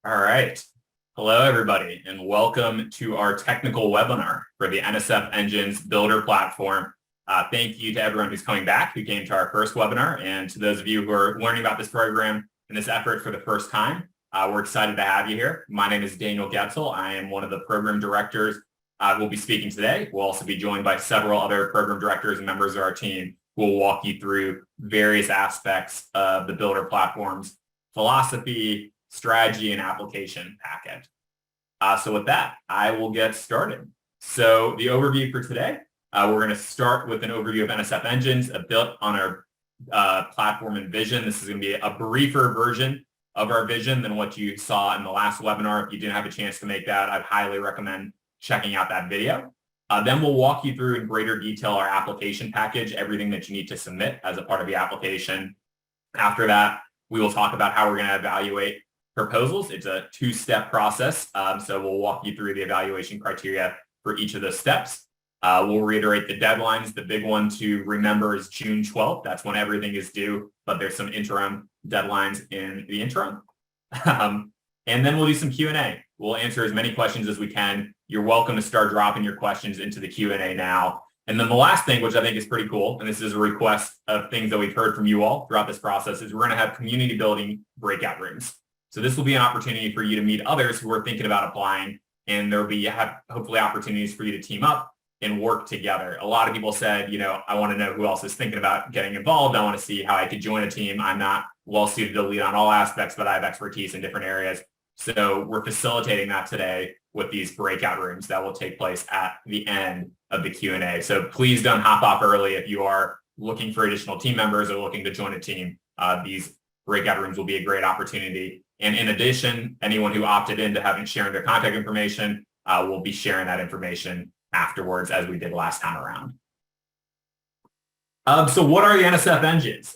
All right. Hello, everybody, and welcome to our technical webinar for the NSF Engines Builder Platform. Thank you to everyone who's coming back, who came to our first webinar, and to those of you who are learning about this program and this effort for the first time. We're excited to have you here. My name is Daniel Getzel. I am one of the program directors who will be speaking today. We'll also be joined by several other program directors and members of our team who will walk you through various aspects of the Builder Platform's philosophy, strategy, and application package. So with that, I will get started. So the overview for today, we're going to start with an overview of NSF Engines built on our platform and vision. This is going to be a briefer version of our vision than what you saw in the last webinar. If you didn't have a chance to make that, I'd highly recommend checking out that video. Then we'll walk you through in greater detail our application package, everything that you need to submit as a part of the application. After that, we will talk about how we're going to evaluate proposals. It's a two-step process, so we'll walk you through the evaluation criteria for each of those steps. We'll reiterate the deadlines. The big one to remember is June 12th. That's when everything is due, but there's some interim deadlines in the interim. And then we'll do some Q&A. We'll answer as many questions as we can. You're welcome to start dropping your questions into the Q&A now. And then the last thing, which I think is pretty cool, and this is a request of things that we've heard from you all throughout this process, is we're going to have community building breakout rooms. So this will be an opportunity for you to meet others who are thinking about applying, and there'll be hopefully opportunities for you to team up and work together. A lot of people said, I want to know who else is thinking about getting involved. I want to see how I could join a team. I'm not well suited to lead on all aspects, but I have expertise in different areas. So we're facilitating that today with these breakout rooms that will take place at the end of the Q&A. So please don't hop off early if you are looking for additional team members or looking to join a team. These breakout rooms will be a great opportunity. And in addition, anyone who opted in to having sharing their contact information will be sharing that information afterwards, as we did last time around. So what are the NSF engines?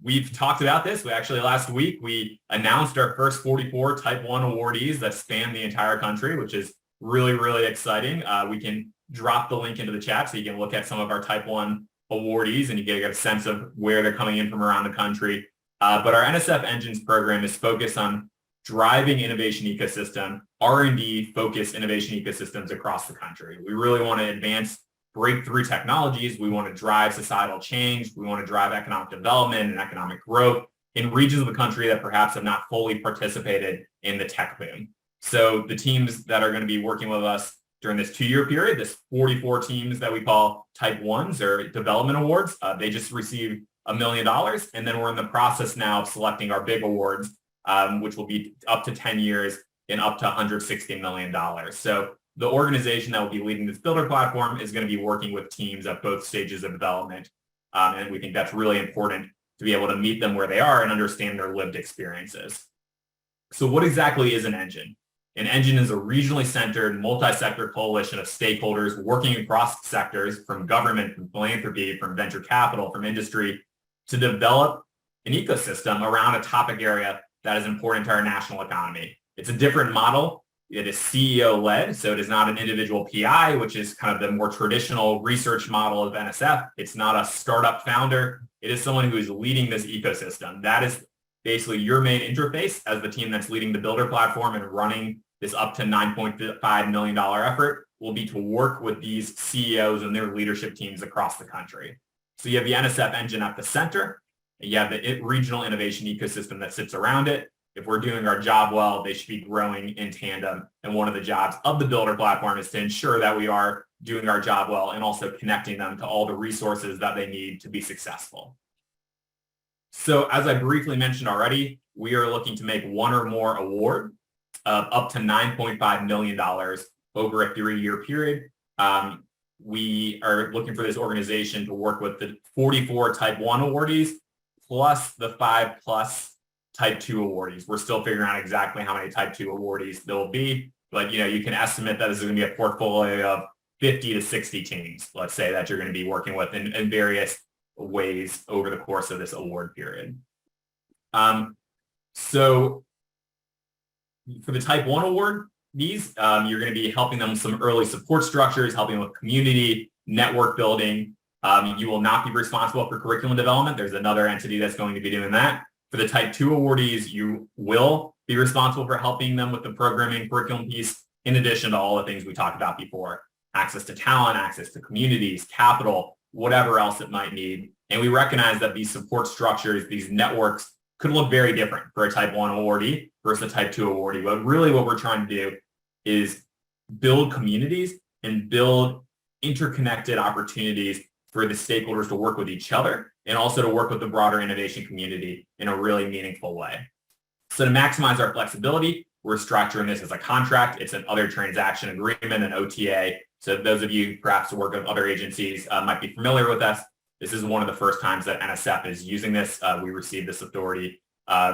We've talked about this. Last week, we announced our first 44 Type 1 awardees that span the entire country, which is really, really exciting. We can drop the link into the chat so you can look at some of our Type 1 awardees and you get a sense of where they're coming in from around the country. But our NSF Engines program is focused on driving innovation ecosystem, R&D focused innovation ecosystems across the country. We really want to advance breakthrough technologies. We want to drive societal change. We want to drive economic development and economic growth in regions of the country that perhaps have not fully participated in the tech boom. So the teams that are going to be working with us during this 2-year period, this 44 teams that we call Type 1s or development awards, they just received $1 million. And then we're in the process now of selecting our big awards, which will be up to 10 years and up to $160 million. So the organization that will be leading this builder platform is going to be working with teams at both stages of development. And we think that's really important to be able to meet them where they are and understand their lived experiences. So what exactly is an engine? An engine is a regionally centered, multi-sector coalition of stakeholders working across sectors, from government, from philanthropy, from venture capital, from industry, to develop an ecosystem around a topic area that is important to our national economy. It's a different model. It is CEO-led, so it is not an individual PI, which is kind of the more traditional research model of NSF. It's not a startup founder. It is someone who is leading this ecosystem. That is basically your main interface as the team that's leading the builder platform and running this up to $9.5 million effort will be to work with these CEOs and their leadership teams across the country. So you have the NSF engine at the center, and you have the regional innovation ecosystem that sits around it. If we're doing our job well, they should be growing in tandem. And one of the jobs of the builder platform is to ensure that we are doing our job well and also connecting them to all the resources that they need to be successful. So as I briefly mentioned already, we are looking to make one or more award of up to $9.5 million over a 3-year period. We are looking for this organization to work with the 44 Type 1 awardees plus the 5+ Type 2 awardees. We're still figuring out exactly how many Type 2 awardees there will be, but you can estimate that this is going to be a portfolio of 50 to 60 teams, let's say, that you're going to be working with in various ways over the course of this award period. So for the Type 1 award, you're going to be helping them with some early support structures, helping with community, network building. You will not be responsible for curriculum development. There's another entity that's going to be doing that. For the Type 2 awardees, you will be responsible for helping them with the programming curriculum piece, in addition to all the things we talked about before: access to talent, access to communities, capital, whatever else it might need. And we recognize that these support structures, these networks, could look very different for a type 1 awardee versus a type 2 awardee. But really what we're trying to do is build communities and build interconnected opportunities for the stakeholders to work with each other and also to work with the broader innovation community in a really meaningful way. So to maximize our flexibility, we're structuring this as a contract. It's an other transaction agreement, an OTA. So those of you perhaps who work with other agencies might be familiar with us. This is one of the first times that NSF is using this. We received this authority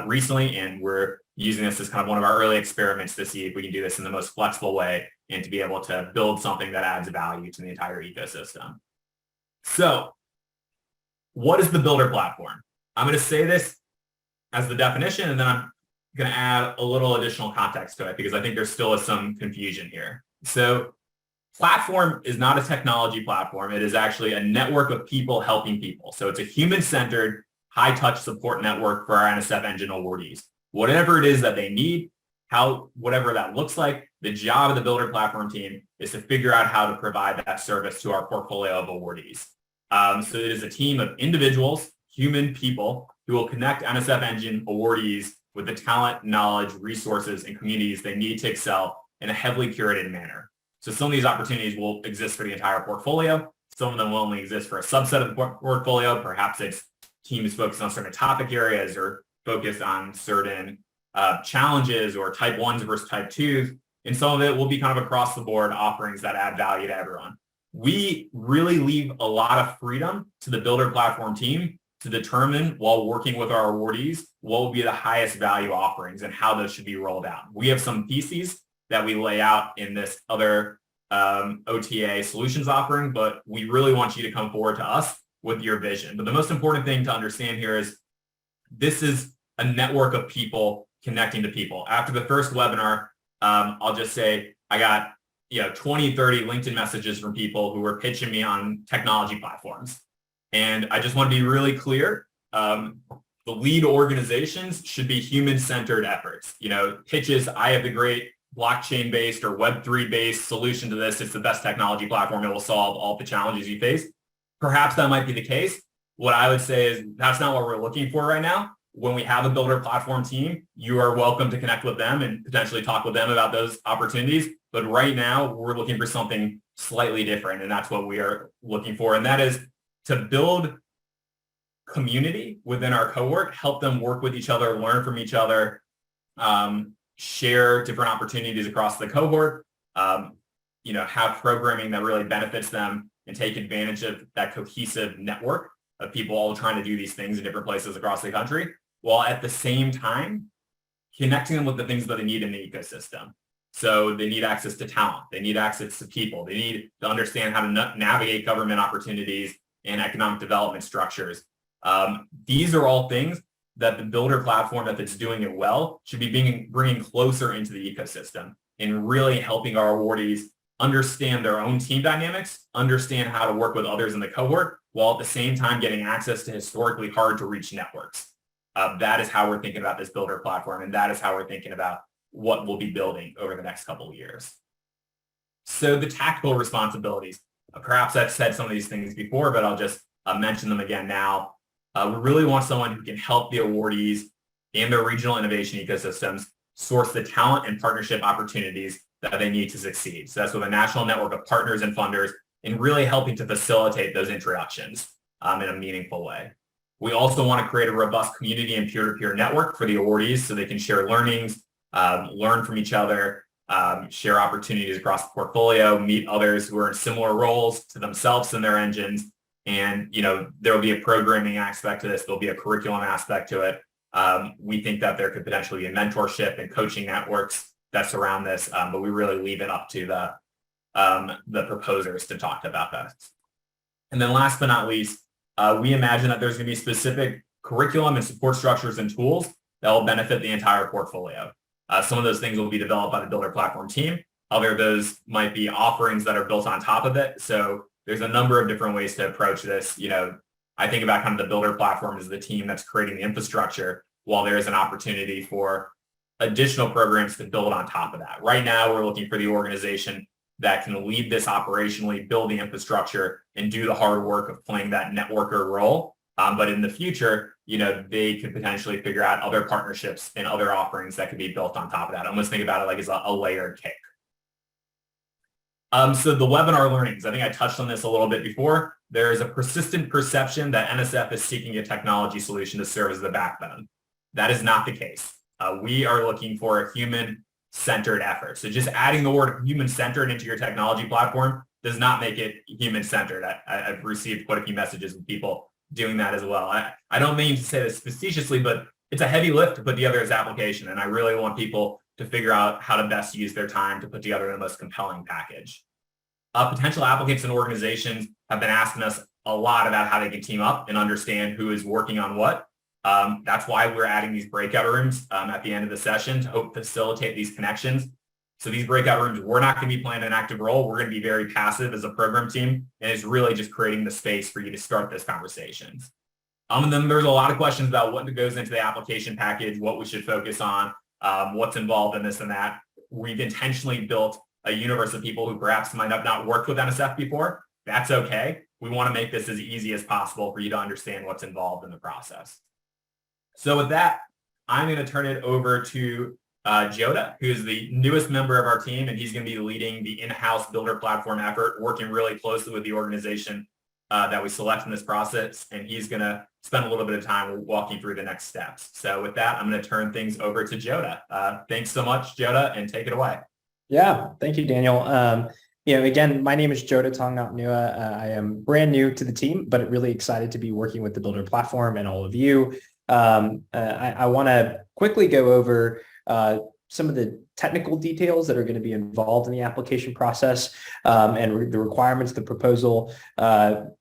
recently, and we're using this as kind of one of our early experiments to see if we can do this in the most flexible way and to be able to build something that adds value to the entire ecosystem. So what is the Builder platform? I'm going to say this as the definition, and then I'm going to add a little additional context to it because I think there still is some confusion here. So platform is not a technology platform. It is actually a network of people helping people. So it's a human-centered, high-touch support network for our NSF Engine awardees. Whatever it is that they need, whatever that looks like, the job of the Builder platform team is to figure out how to provide that service to our portfolio of awardees. So it is a team of individuals, human people, who will connect NSF Engine awardees with the talent, knowledge, resources, and communities they need to excel in a heavily curated manner. So some of these opportunities will exist for the entire portfolio. Some of them will only exist for a subset of the portfolio. Perhaps it's teams focused on certain topic areas or focused on certain challenges or type 1s versus type 2s. And some of it will be kind of across the board offerings that add value to everyone. We really leave a lot of freedom to the Builder platform team to determine, while working with our awardees, what will be the highest value offerings and how those should be rolled out. We have some theses that we lay out in this other OTA solutions offering, but we really want you to come forward to us with your vision. But the most important thing to understand here is this is a network of people connecting to people. After the first webinar, I'll just say I got 20, 30 LinkedIn messages from people who were pitching me on technology platforms. And I just want to be really clear. The lead organizations should be human-centered efforts. Pitches, I have the great blockchain-based or Web3-based solution to this. It's the best technology platform. It will solve all the challenges you face. Perhaps that might be the case. What I would say is that's not what we're looking for right now. When we have a Builder platform team, you are welcome to connect with them and potentially talk with them about those opportunities. But right now, we're looking for something slightly different, and that's what we are looking for. And that is to build community within our cohort, help them work with each other, learn from each other, share different opportunities across the cohort, have programming that really benefits them and take advantage of that cohesive network of people all trying to do these things in different places across the country, while at the same time connecting them with the things that they need in the ecosystem. So they need access to talent. They need access to people. They need to understand how to navigate government opportunities and economic development structures. These are all things that the Builder platform, if it's doing it well, should be bringing closer into the ecosystem and really helping our awardees understand their own team dynamics, understand how to work with others in the cohort, while at the same time getting access to historically hard to reach networks. That is how we're thinking about this Builder platform, and that is how we're thinking about what we'll be building over the next couple of years. So the tactical responsibilities, perhaps I've said some of these things before, but I'll just mention them again now. We really want someone who can help the awardees and their regional innovation ecosystems source the talent and partnership opportunities that they need to succeed. So that's with a national network of partners and funders and really helping to facilitate those introductions in a meaningful way. We also want to create a robust community and peer-to-peer network for the awardees so they can share learnings, learn from each other, share opportunities across the portfolio, meet others who are in similar roles to themselves in their engines. And, there will be a programming aspect to this. There'll be a curriculum aspect to it. We think that there could potentially be a mentorship and coaching networks that surround this, but we really leave it up to the proposers to talk about that. And then last but not least, we imagine that there's going to be specific curriculum and support structures and tools that will benefit the entire portfolio. Some of those things will be developed by the Builder platform team. Other of those might be offerings that are built on top of it. So there's a number of different ways to approach this. I think about kind of the Builder platform as the team that's creating the infrastructure, while there is an opportunity for additional programs to build on top of that. Right now, we're looking for the organization that can lead this operationally, build the infrastructure, and do the hard work of playing that networker role. But in the future, they could potentially figure out other partnerships and other offerings that could be built on top of that. Almost think about it like as a layered cake. So the webinar learnings, I think I touched on this a little bit before. There is a persistent perception that NSF is seeking a technology solution to serve as the backbone. That is not the case. We are looking for a human-centered effort. So just adding the word human-centered into your technology platform does not make it human-centered. I've received quite a few messages from people doing that as well. I don't mean to say this facetiously, but it's a heavy lift to put together this application. And I really want people to figure out how to best use their time to put together the most compelling package. Potential applicants and organizations have been asking us a lot about how they can team up and understand who is working on what. That's why we're adding these breakout rooms at the end of the session to help facilitate these connections. So these breakout rooms, we're not going to be playing an active role. We're going to be very passive as a program team, and it's really just creating the space for you to start those conversations. And then there's a lot of questions about what goes into the application package, what we should focus on, what's involved in this and that. We've intentionally built a universe of people who perhaps might have not worked with NSF before. That's okay. We want to make this as easy as possible for you to understand what's involved in the process. So with that, I'm going to turn it over to Joda, who's the newest member of our team, and he's going to be leading the in-house builder platform effort, working really closely with the organization that we select in this process, and he's going to spend a little bit of time walking through the next steps. So with that, I'm going to turn things over to Joda. Thanks so much, Joda, and take it away. Yeah, thank you, Daniel. Again, my name is Joda Tongnaupnua. I am brand new to the team, but really excited to be working with the Builder platform and all of you. I want to quickly go over some of the technical details that are going to be involved in the application process and the requirements of the proposal.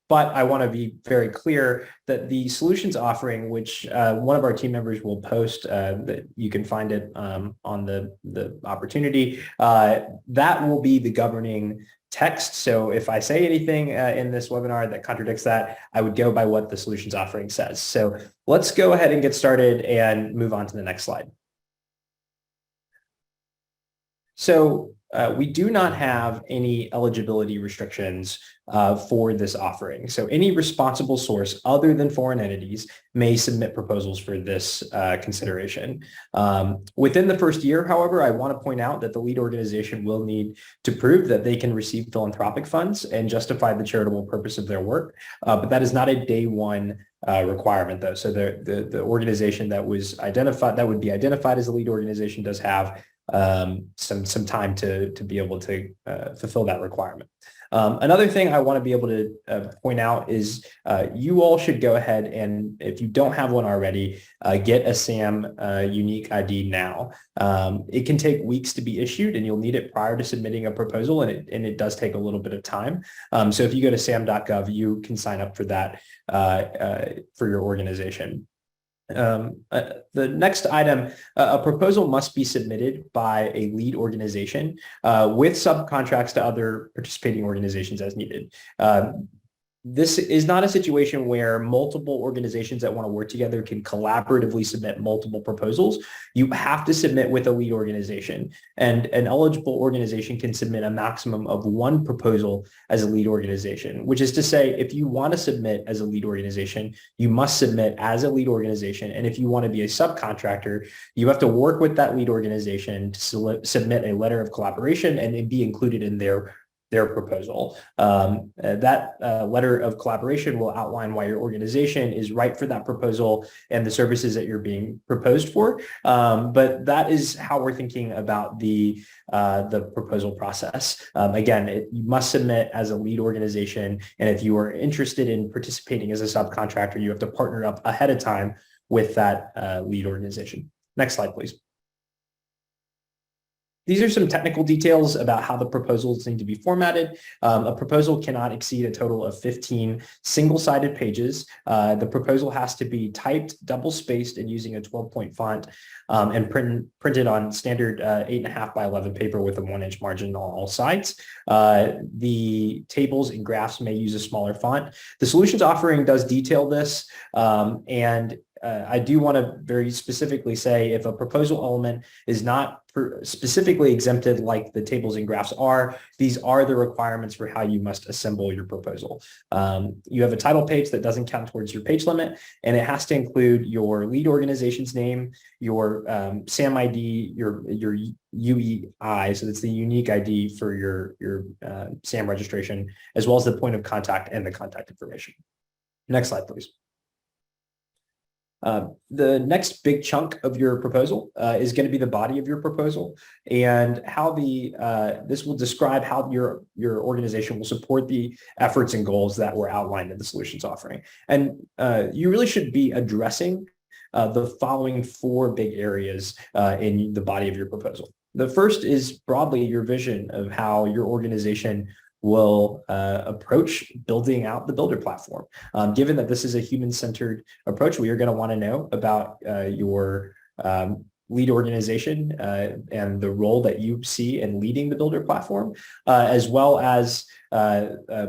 But I want to be very clear that the solutions offering, which one of our team members will post, that you can find it on the opportunity, that will be the governing text. So if I say anything in this webinar that contradicts that, I would go by what the solutions offering says. So let's go ahead and get started and move on to the next slide. So we do not have any eligibility restrictions for this offering. So any responsible source other than foreign entities may submit proposals for this consideration. Within the first year, however, I want to point out that the lead organization will need to prove that they can receive philanthropic funds and justify the charitable purpose of their work. But that is not a day one requirement, though. So the organization that was identified, that would be identified as a lead organization, does have some time to be able to fulfill that requirement. Another thing I want to be able to point out is you all should go ahead and, if you don't have one already, get a SAM unique ID now. It can take weeks to be issued, and you'll need it prior to submitting a proposal, and it does take a little bit of time. So if you go to sam.gov, you can sign up for that for your organization. The next item, a proposal must be submitted by a lead organization with subcontracts to other participating organizations as needed. This is not a situation where multiple organizations that want to work together can collaboratively submit multiple proposals. You have to submit with a lead organization, and an eligible organization can submit a maximum of one proposal as a lead organization, which is to say, if you want to submit as a lead organization, you must submit as a lead organization. And if you want to be a subcontractor, you have to work with that lead organization to submit a letter of collaboration and be included in their proposal. That letter of collaboration will outline why your organization is right for that proposal and the services that you're being proposed for. But that is how we're thinking about the proposal process. Again, you must submit as a lead organization, and if you are interested in participating as a subcontractor, you have to partner up ahead of time with that lead organization. Next slide, please. These are some technical details about how the proposals need to be formatted. A proposal cannot exceed a total of 15 single-sided pages. The proposal has to be typed, double-spaced, and using a 12-point font, and printed on standard 8.5 by 11 paper with a 1-inch margin on all sides. The tables and graphs may use a smaller font. The solutions offering does detail this, and I do want to very specifically say if a proposal element is not specifically exempted like the tables and graphs are, these are the requirements for how you must assemble your proposal. You have a title page that doesn't count towards your page limit, and it has to include your lead organization's name, your SAM ID, your UEI, so that's the unique ID for your SAM registration, as well as the point of contact and the contact information. Next slide, please. The next big chunk of your proposal is going to be the body of your proposal, and how this will describe how your organization will support the efforts and goals that were outlined in the solutions offering. And you really should be addressing the following 4 big areas in the body of your proposal. The first is broadly your vision of how your organization will approach building out the Builder platform. Given that this is a human-centered approach, we are going to want to know about your lead organization and the role that you see in leading the Builder platform, as well as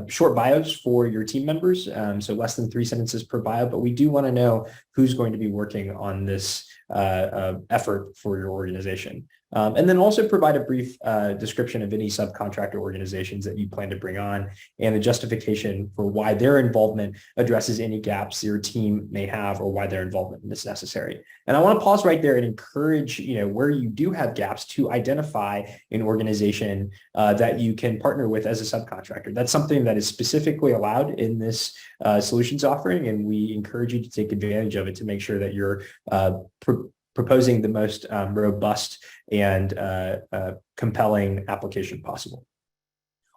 short bios for your team members, so less than 3 sentences per bio, but we do want to know who's going to be working on this effort for your organization. And then also provide a brief description of any subcontractor organizations that you plan to bring on and a justification for why their involvement addresses any gaps your team may have or why their involvement is necessary. And I want to pause right there and encourage, where you do have gaps to identify an organization that you can partner with as a subcontractor. That's something that is specifically allowed in this solutions offering, and we encourage you to take advantage of it to make sure that you're proposing the most robust and compelling application possible.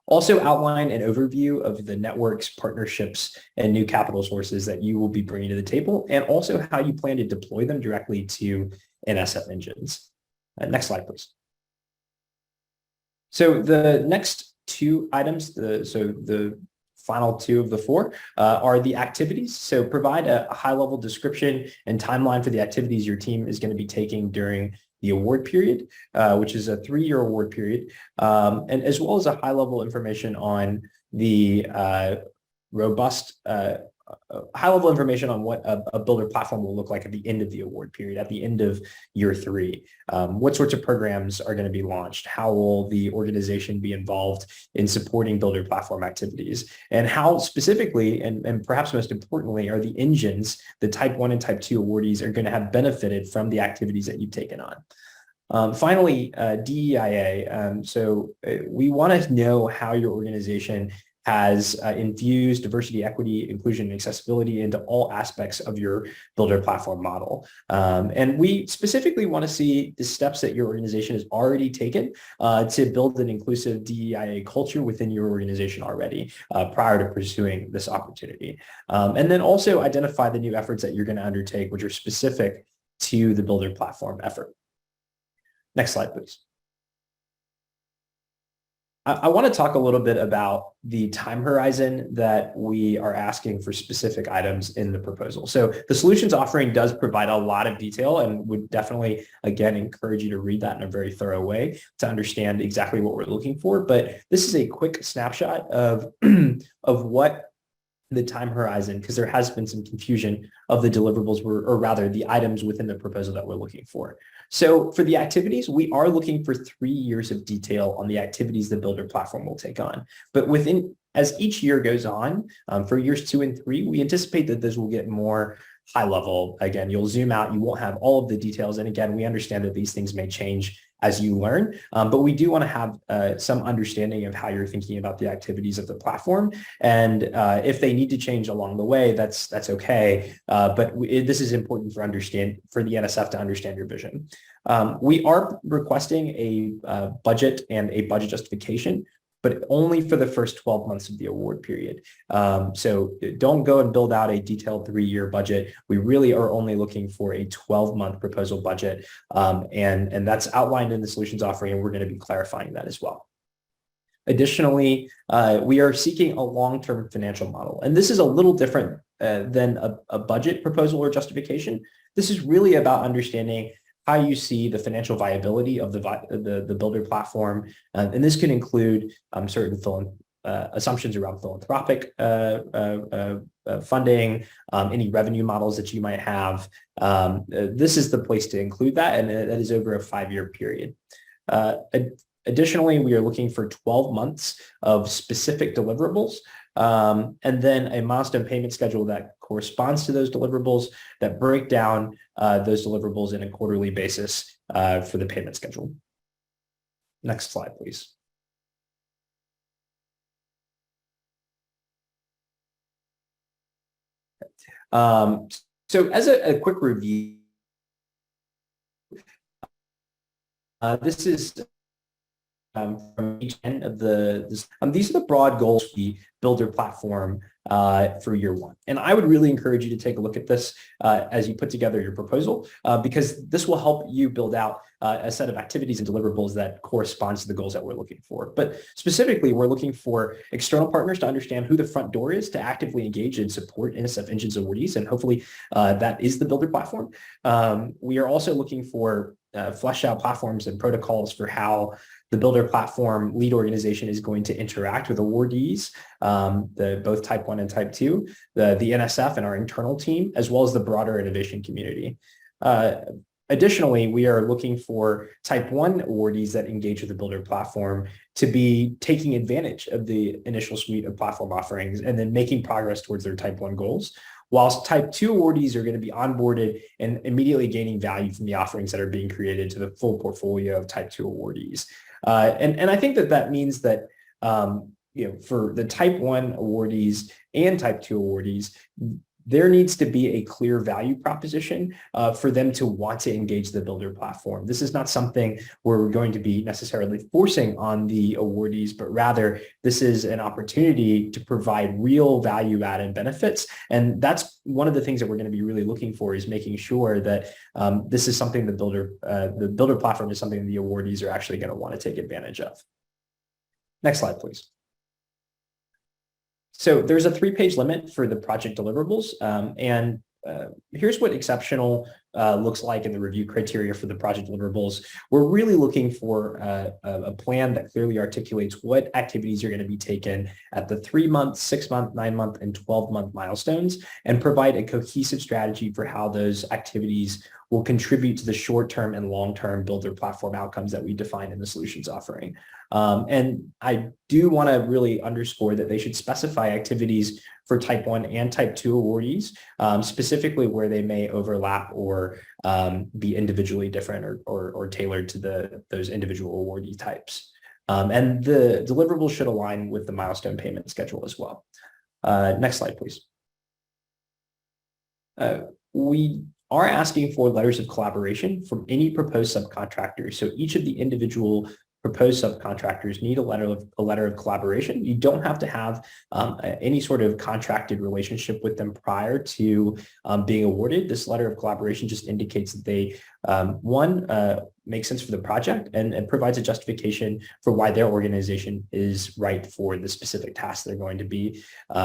Also outline an overview of the networks, partnerships, and new capital sources that you will be bringing to the table, and also how you plan to deploy them directly to NSF engines. Next slide, please. So the next 2 items, the final 2 of the 4 are the activities. So provide a high-level description and timeline for the activities your team is going to be taking during the award period, which is a 3-year award period, and as well as a high-level information on the robust high-level information on what a Builder platform will look like at the end of the award period, at the end of year 3. What sorts of programs are going to be launched? How will the organization be involved in supporting Builder platform activities? And how specifically, and perhaps most importantly, are the engines, the Type 1 and Type 2 awardees are going to have benefited from the activities that you've taken on? Finally, DEIA. So we want to know how your organization has infused diversity, equity, inclusion, and accessibility into all aspects of your Builder platform model. And we specifically want to see the steps that your organization has already taken to build an inclusive DEIA culture within your organization already prior to pursuing this opportunity. And then also identify the new efforts that you're going to undertake, which are specific to the Builder platform effort. Next slide, please. I want to talk a little bit about the time horizon that we are asking for specific items in the proposal. So the solutions offering does provide a lot of detail, and would definitely, again, encourage you to read that in a very thorough way to understand exactly what we're looking for. But this is a quick snapshot of, of what the time horizon, because there has been some confusion of the deliverables, or rather the items within the proposal that we're looking for. So for the activities, we are looking for 3 years of detail on the activities the Builder platform will take on. But as each year goes on, for years 2 and 3, we anticipate that this will get more high level. Again, you'll zoom out, you won't have all of the details. And again, we understand that these things may change as you learn, but we do want to have some understanding of how you're thinking about the activities of the platform. And if they need to change along the way, that's okay. But this is important for the NSF to understand your vision. We are requesting a budget and a budget justification, but only for the first 12 months of the award period. So don't go and build out a detailed 3-year budget. We really are only looking for a 12-month proposal budget. And that's outlined in the solutions offering, and we're going to be clarifying that as well. Additionally, we are seeking a long-term financial model. And this is a little different than a budget proposal or justification. This is really about understanding how you see the financial viability of the Builder platform. And this can include certain assumptions around philanthropic funding, any revenue models that you might have. This is the place to include that, and that is over a 5-year period. Additionally, we are looking for 12 months of specific deliverables, and then a milestone payment schedule that corresponds to those deliverables that break down those deliverables in a quarterly basis for the payment schedule. Next slide, please. So as a quick review, this is from each end of these are the broad goals for the Builder platform for year one. And I would really encourage you to take a look at this as you put together your proposal, because this will help you build out a set of activities and deliverables that corresponds to the goals that we're looking for. But specifically, we're looking for external partners to understand who the front door is to actively engage and support NSF Engines awardees, and hopefully that is the Builder platform. We are also looking for fleshed out platforms and protocols for how the Builder platform lead organization is going to interact with awardees, both Type 1 and Type 2, the NSF and our internal team, as well as the broader innovation community. Additionally, we are looking for Type 1 awardees that engage with the Builder platform to be taking advantage of the initial suite of platform offerings and then making progress towards their Type 1 goals, whilst Type 2 awardees are going to be onboarded and immediately gaining value from the offerings that are being created to the full portfolio of Type 2 awardees. And I think that means that for the Type 1 awardees and Type 2 awardees, there needs to be a clear value proposition for them to want to engage the Builder platform. This is not something where we're going to be necessarily forcing on the awardees, but rather this is an opportunity to provide real value add and benefits. And that's one of the things that we're going to be really looking for, is making sure that this is something the Builder platform is something the awardees are actually going to want to take advantage of. Next slide, please. So there's a 3-page limit for the project deliverables, and here's what exceptional looks like in the review criteria for the project deliverables. We're really looking for a plan that clearly articulates what activities are going to be taken at the 3-month, 6-month, 9-month, and 12-month milestones, and provide a cohesive strategy for how those activities will contribute to the short-term and long-term Builder platform outcomes that we define in the solutions offering. And I do want to really underscore that they should specify activities for Type 1 and Type 2 awardees, specifically where they may overlap or be individually different or tailored to those individual awardee types. And the deliverables should align with the milestone payment schedule as well. Next slide, please. We are asking for letters of collaboration from any proposed subcontractors. So each of the individual proposed subcontractors need a letter of collaboration. You don't have to have any sort of contracted relationship with them prior to being awarded. This letter of collaboration just indicates that they, one, make sense for the project and provides a justification for why their organization is right for the specific task they're going to be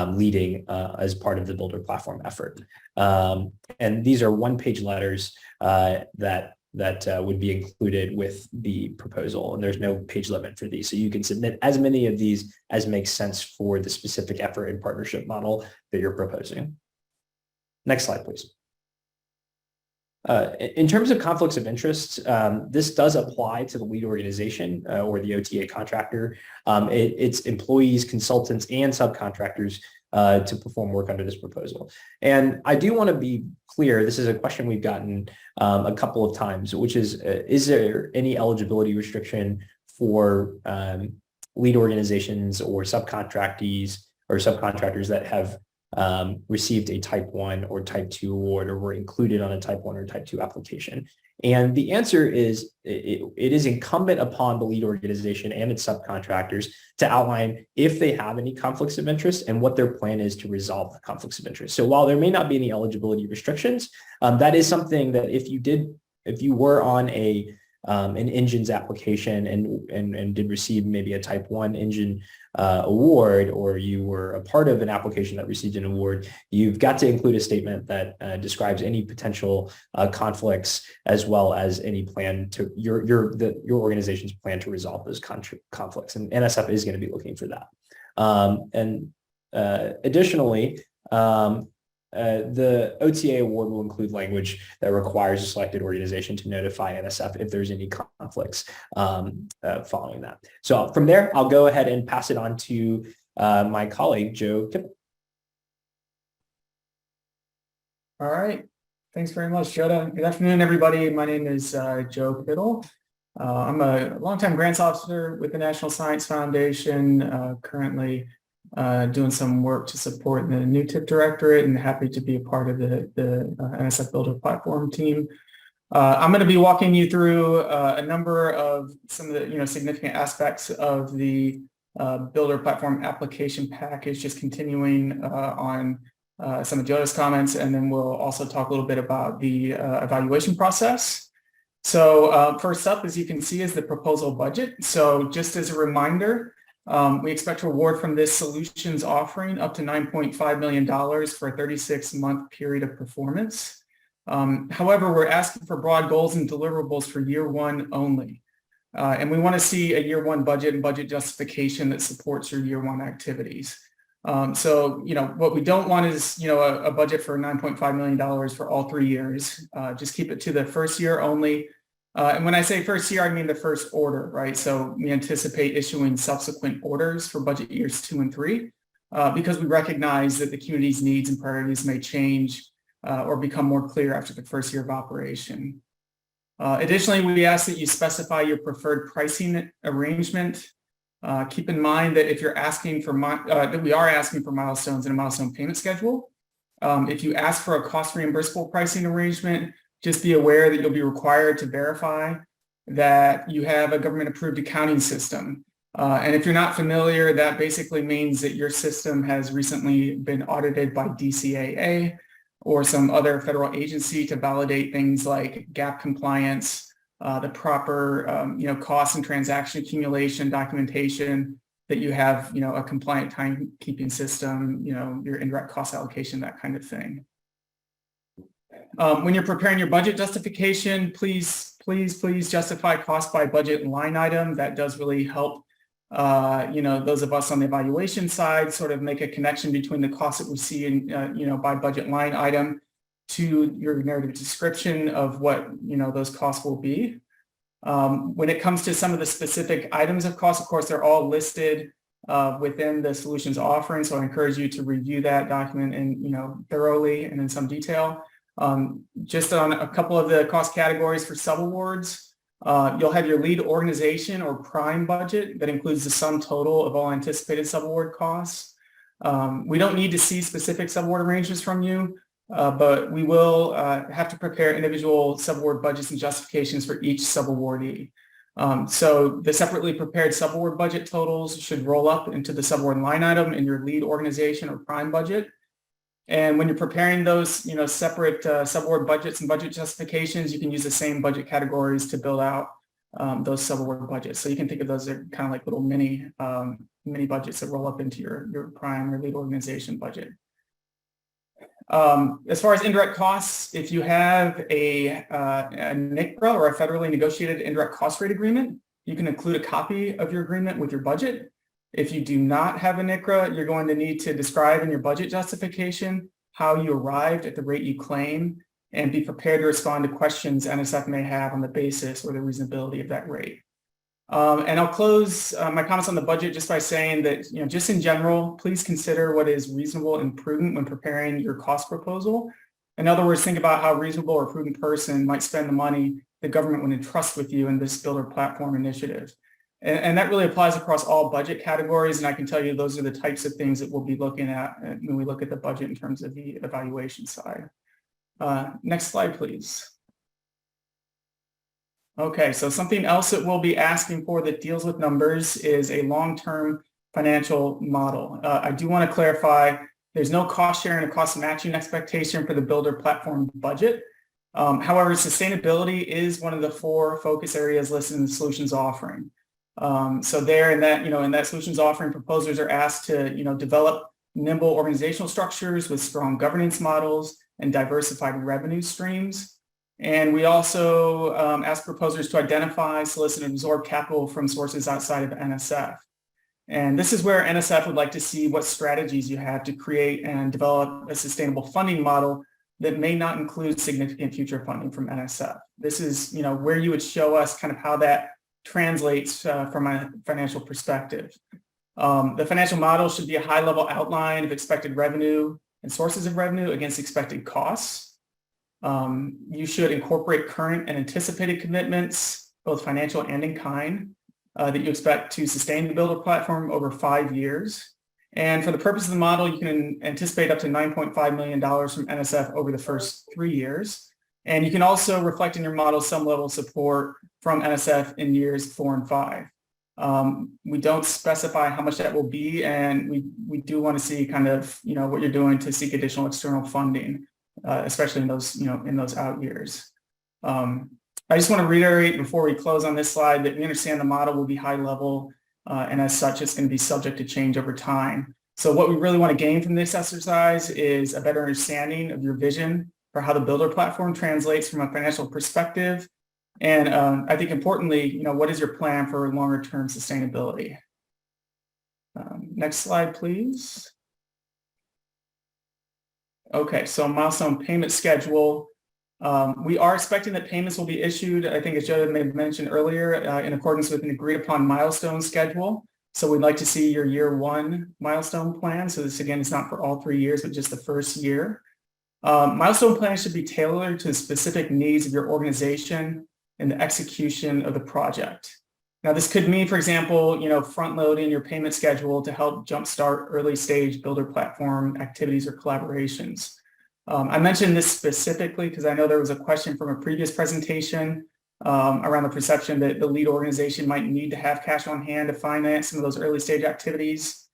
leading as part of the Builder platform effort. And these are 1-page letters that would be included with the proposal, and there's no page limit for these. So you can submit as many of these as makes sense for the specific effort and partnership model that you're proposing. Next slide, please. In terms of conflicts of interest, this does apply to the lead organization or the OTA contractor, its employees, consultants, and subcontractors to perform work under this proposal. And I do want to be clear, this is a question we've gotten a couple of times, which is there any eligibility restriction for lead organizations or subcontractors that have received a Type 1 or Type 2 award or were included on a Type 1 or Type 2 application? And the answer is it is incumbent upon the lead organization and its subcontractors to outline if they have any conflicts of interest and what their plan is to resolve the conflicts of interest. So while there may not be any eligibility restrictions, that is something that if you were on an engines application and did receive maybe a Type 1 engine award, or you were a part of an application that received an award, you've got to include a statement that describes any potential conflicts, as well as any plan to your organization's plan to resolve those conflicts. And NSF is going to be looking for that. Additionally, the OTA award will include language that requires a selected organization to notify NSF if there's any conflicts following that. So from there, I'll go ahead and pass it on to my colleague, Joe Kipple. All right. Thanks very much, Joda. Good afternoon, everybody. My name is Joe Biddle. I'm a longtime grants officer with the National Science Foundation, currently doing some work to support the new TIP Directorate, and happy to be a part of the NSF Builder Platform team. I'm going to be walking you through a number of some of the significant aspects of the Builder Platform application package, just continuing on some of Joda's comments, and then we'll also talk a little bit about the evaluation process. So first up, as you can see, is the proposal budget. So just as a reminder, we expect to award from this solutions offering up to $9.5 million for a 36-month period of performance. However, we're asking for broad goals and deliverables for year one only. And we want to see a year one budget and budget justification that supports your year one activities. So, what we don't want is, a budget for $9.5 million for all 3 years. Just keep it to the first year only. And when I say first year, I mean the first order, right? So we anticipate issuing subsequent orders for budget years 2 and 3, because we recognize that the community's needs and priorities may change or become more clear after the first year of operation. Additionally, we ask that you specify your preferred pricing arrangement. Keep in mind that if you're asking for that we are asking for milestones and a milestone payment schedule. If you ask for a cost reimbursable pricing arrangement, just be aware that you'll be required to verify that you have a government approved accounting system. And if you're not familiar, that basically means that your system has recently been audited by DCAA or some other federal agency to validate things like GAAP compliance, the proper cost and transaction accumulation documentation, that you have a compliant timekeeping system, your indirect cost allocation, that kind of thing. When you're preparing your budget justification, please justify cost by budget line item. That does really help those of us on the evaluation side sort of make a connection between the costs that we see in by budget line item to your narrative description of what those costs will be. When it comes to some of the specific items of cost, of course, they're all listed within the solutions offering. So I encourage you to review that document in thoroughly and in some detail. Just on a couple of the cost categories for subawards, you'll have your lead organization or prime budget that includes the sum total of all anticipated subaward costs. We don't need to see specific subaward arrangements from you, but we will have to prepare individual subaward budgets and justifications for each subawardee. So the separately prepared subaward budget totals should roll up into the subaward line item in your lead organization or prime budget. And when you're preparing those, separate subaward budgets and budget justifications, you can use the same budget categories to build out those subaward budgets. So you can think of those as kind of like little mini budgets that roll up into your prime or lead organization budget. As far as indirect costs, if you have a NICRA or a federally negotiated indirect cost rate agreement, you can include a copy of your agreement with your budget. If you do not have a NICRA, you're going to need to describe in your budget justification how you arrived at the rate you claim and be prepared to respond to questions NSF may have on the basis or the reasonability of that rate. And I'll close my comments on the budget just by saying that, just in general, please consider what is reasonable and prudent when preparing your cost proposal. In other words, think about how a reasonable or prudent person might spend the money the government would entrust with you in this Builder Platform initiative. And that really applies across all budget categories. And I can tell you those are the types of things that we'll be looking at when we look at the budget in terms of the evaluation side. Next slide, please. Okay, so something else that we'll be asking for that deals with numbers is a long-term financial model. I do want to clarify, there's no cost sharing or cost matching expectation for the Builder Platform budget. However, sustainability is one of the 4 focus areas listed in the solutions offering. So there in that solutions offering, proposers are asked to, develop nimble organizational structures with strong governance models and diversified revenue streams. And we also ask proposers to identify, solicit, and absorb capital from sources outside of NSF. And this is where NSF would like to see what strategies you have to create and develop a sustainable funding model that may not include significant future funding from NSF. This is, where you would show us kind of how that translates from a financial perspective. The financial model should be a high-level outline of expected revenue and sources of revenue against expected costs. You should incorporate current and anticipated commitments, both financial and in kind, that you expect to sustain the Builder platform over 5 years. And for the purpose of the model, you can anticipate up to $9.5 million from NSF over the first 3 years. And you can also reflect in your model some level of support from NSF in years 4 and 5. We don't specify how much that will be, and we do want to see kind of, what you're doing to seek additional external funding, especially in those out years. I just want to reiterate before we close on this slide that we understand the model will be high level, and as such, it's going to be subject to change over time. So what we really want to gain from this exercise is a better understanding of your vision for how the Builder platform translates from a financial perspective. And I think importantly, what is your plan for longer term sustainability? Next slide, please. Okay, so milestone payment schedule. We are expecting that payments will be issued, I think as Joe may have mentioned earlier, in accordance with an agreed upon milestone schedule. So we'd like to see your year 1 milestone plan. So this again is not for all 3 years, but just the first year. Milestone plans should be tailored to the specific needs of your organization and the execution of the project. Now, this could mean, for example, front loading your payment schedule to help jumpstart early stage Builder platform activities or collaborations. I mentioned this specifically because I know there was a question from a previous presentation around the perception that the lead organization might need to have cash on hand to finance some of those early stage activities.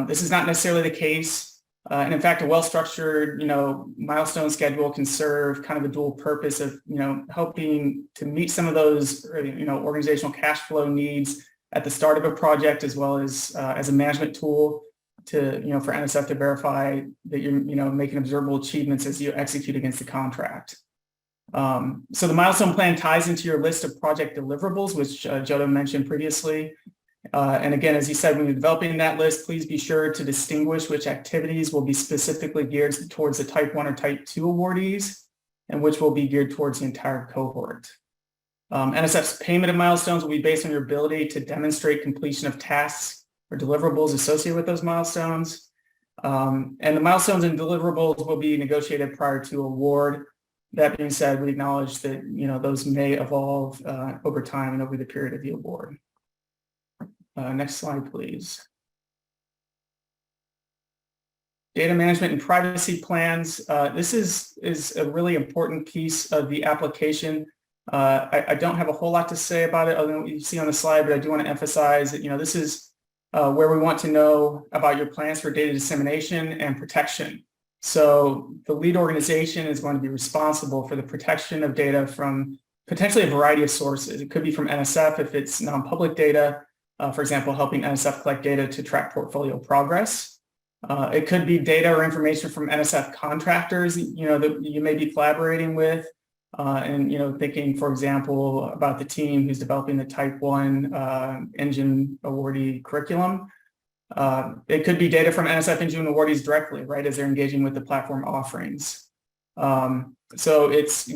This is not necessarily the case. And in fact, a well-structured, milestone schedule can serve kind of a dual purpose of, helping to meet some of those, organizational cash flow needs at the start of a project, as well as a management tool to, for NSF to verify that you're, making observable achievements as you execute against the contract. So the milestone plan ties into your list of project deliverables, which Jodo mentioned previously. And again, as you said, when you're developing that list, please be sure to distinguish which activities will be specifically geared towards the Type 1 or Type 2 awardees and which will be geared towards the entire cohort. NSF's payment of milestones will be based on your ability to demonstrate completion of tasks or deliverables associated with those milestones. And the milestones and deliverables will be negotiated prior to award. That being said, we acknowledge that, those may evolve over time and over the period of the award. Next slide, please. Data management and privacy plans. This is a really important piece of the application. I don't have a whole lot to say about it other than what you see on the slide, but I do want to emphasize that, this is where we want to know about your plans for data dissemination and protection. So the lead organization is going to be responsible for the protection of data from potentially a variety of sources. It could be from NSF if it's non-public data. For example, helping NSF collect data to track portfolio progress. It could be data or information from NSF contractors, that you may be collaborating with, and thinking, for example, about the team who's developing the Type 1 engine awardee curriculum. It could be data from NSF engine awardees directly, right, as they're engaging with the platform offerings. So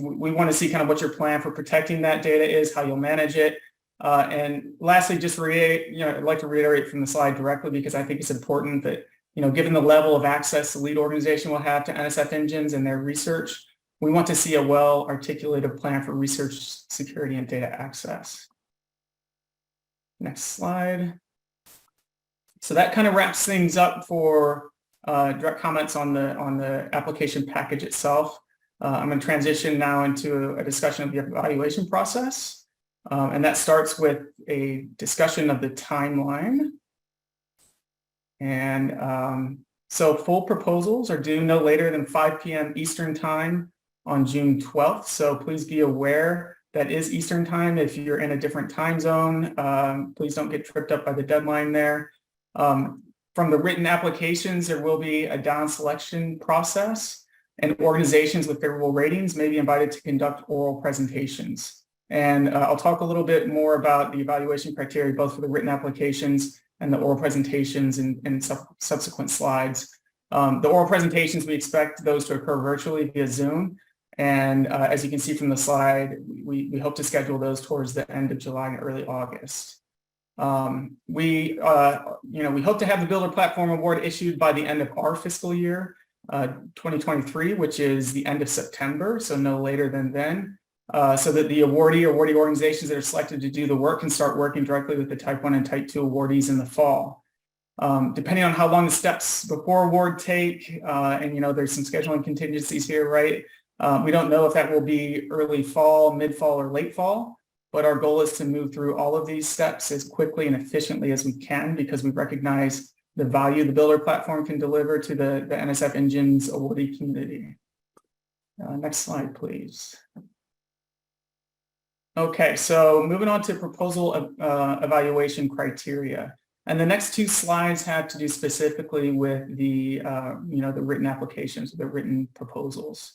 we want to see kind of what your plan for protecting that data is, how you'll manage it. And lastly, just I'd like to reiterate from the slide directly because I think it's important that, given the level of access the lead organization will have to NSF engines and their research, we want to see a well-articulated plan for research, security, and data access. Next slide. So that kind of wraps things up for direct comments on the application package itself. I'm going to transition now into a discussion of the evaluation process. And that starts with a discussion of the timeline. And so full proposals are due no later than 5 p.m. Eastern time on June 12th. So please be aware that is Eastern time. If you're in a different time zone, please don't get tripped up by the deadline there. From the written applications, there will be a down selection process, and organizations with favorable ratings may be invited to conduct oral presentations. And I'll talk a little bit more about the evaluation criteria, both for the written applications and the oral presentations and subsequent slides. The oral presentations, we expect those to occur virtually via Zoom. And as you can see from the slide, we hope to schedule those towards the end of July and early August. We hope to have the Builder Platform Award issued by the end of our fiscal year, 2023, which is the end of September, so no later than then, so that the awardee organizations that are selected to do the work can start working directly with the Type 1 and Type 2 awardees in the fall. Depending on how long the steps before award take, and there's some scheduling contingencies here, right? We don't know if that will be early fall, mid-fall, or late fall, but our goal is to move through all of these steps as quickly and efficiently as we can, because we recognize the value the Builder Platform can deliver to the NSF Engines awardee community. Next slide, please. Okay, so moving on to proposal evaluation criteria. And the next two slides have to do specifically with the written applications, the written proposals.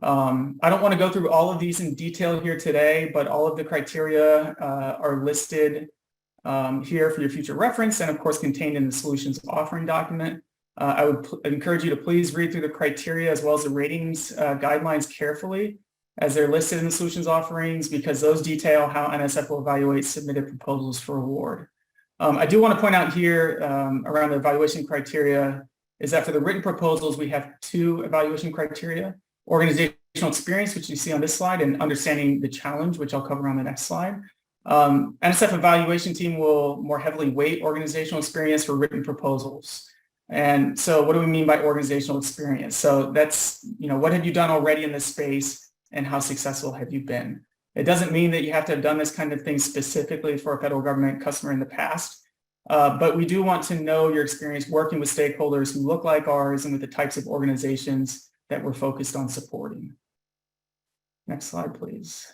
I don't want to go through all of these in detail here today, but all of the criteria are listed here for your future reference, and of course contained in the solutions offering document. I would encourage you to please read through the criteria as well as the ratings guidelines carefully as they're listed in the solutions offerings, because those detail how NSF will evaluate submitted proposals for award. I do want to point out here around the evaluation criteria is that for the written proposals, we have two evaluation criteria: organizational experience, which you see on this slide, and understanding the challenge, which I'll cover on the next slide. NSF evaluation team will more heavily weight organizational experience for written proposals. And so what do we mean by organizational experience? So that's, what have you done already in this space and how successful have you been? It doesn't mean that you have to have done this kind of thing specifically for a federal government customer in the past, but we do want to know your experience working with stakeholders who look like ours and with the types of organizations that we're focused on supporting. Next slide, please.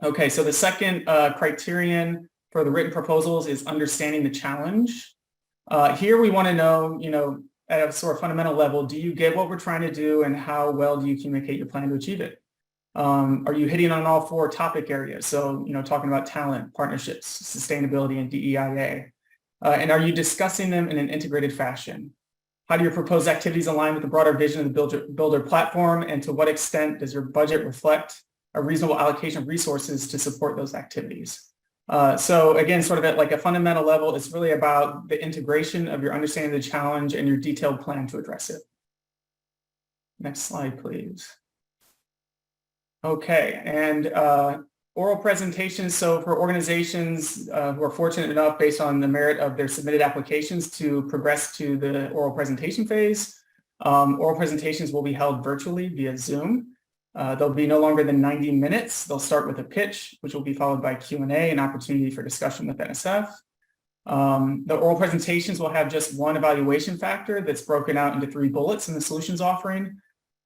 Okay, so the second criterion for the written proposals is understanding the challenge. Here we want to know, at a sort of fundamental level, do you get what we're trying to do, and how well do you communicate your plan to achieve it? Are you hitting on all four topic areas? So, talking about talent, partnerships, sustainability, and DEIA. And are you discussing them in an integrated fashion? How do your proposed activities align with the broader vision of the Builder Platform, and to what extent does your budget reflect a reasonable allocation of resources to support those activities? So again, sort of at like a fundamental level, it's really about the integration of your understanding of the challenge and your detailed plan to address it. Next slide, please. Okay, and oral presentations. So for organizations who are fortunate enough, based on the merit of their submitted applications, to progress to the oral presentation phase, oral presentations will be held virtually via Zoom. They'll be no longer than 90 minutes. They'll start with a pitch, which will be followed by Q&A, an opportunity for discussion with NSF. The oral presentations will have just one evaluation factor that's broken out into 3 bullets in the solutions offering.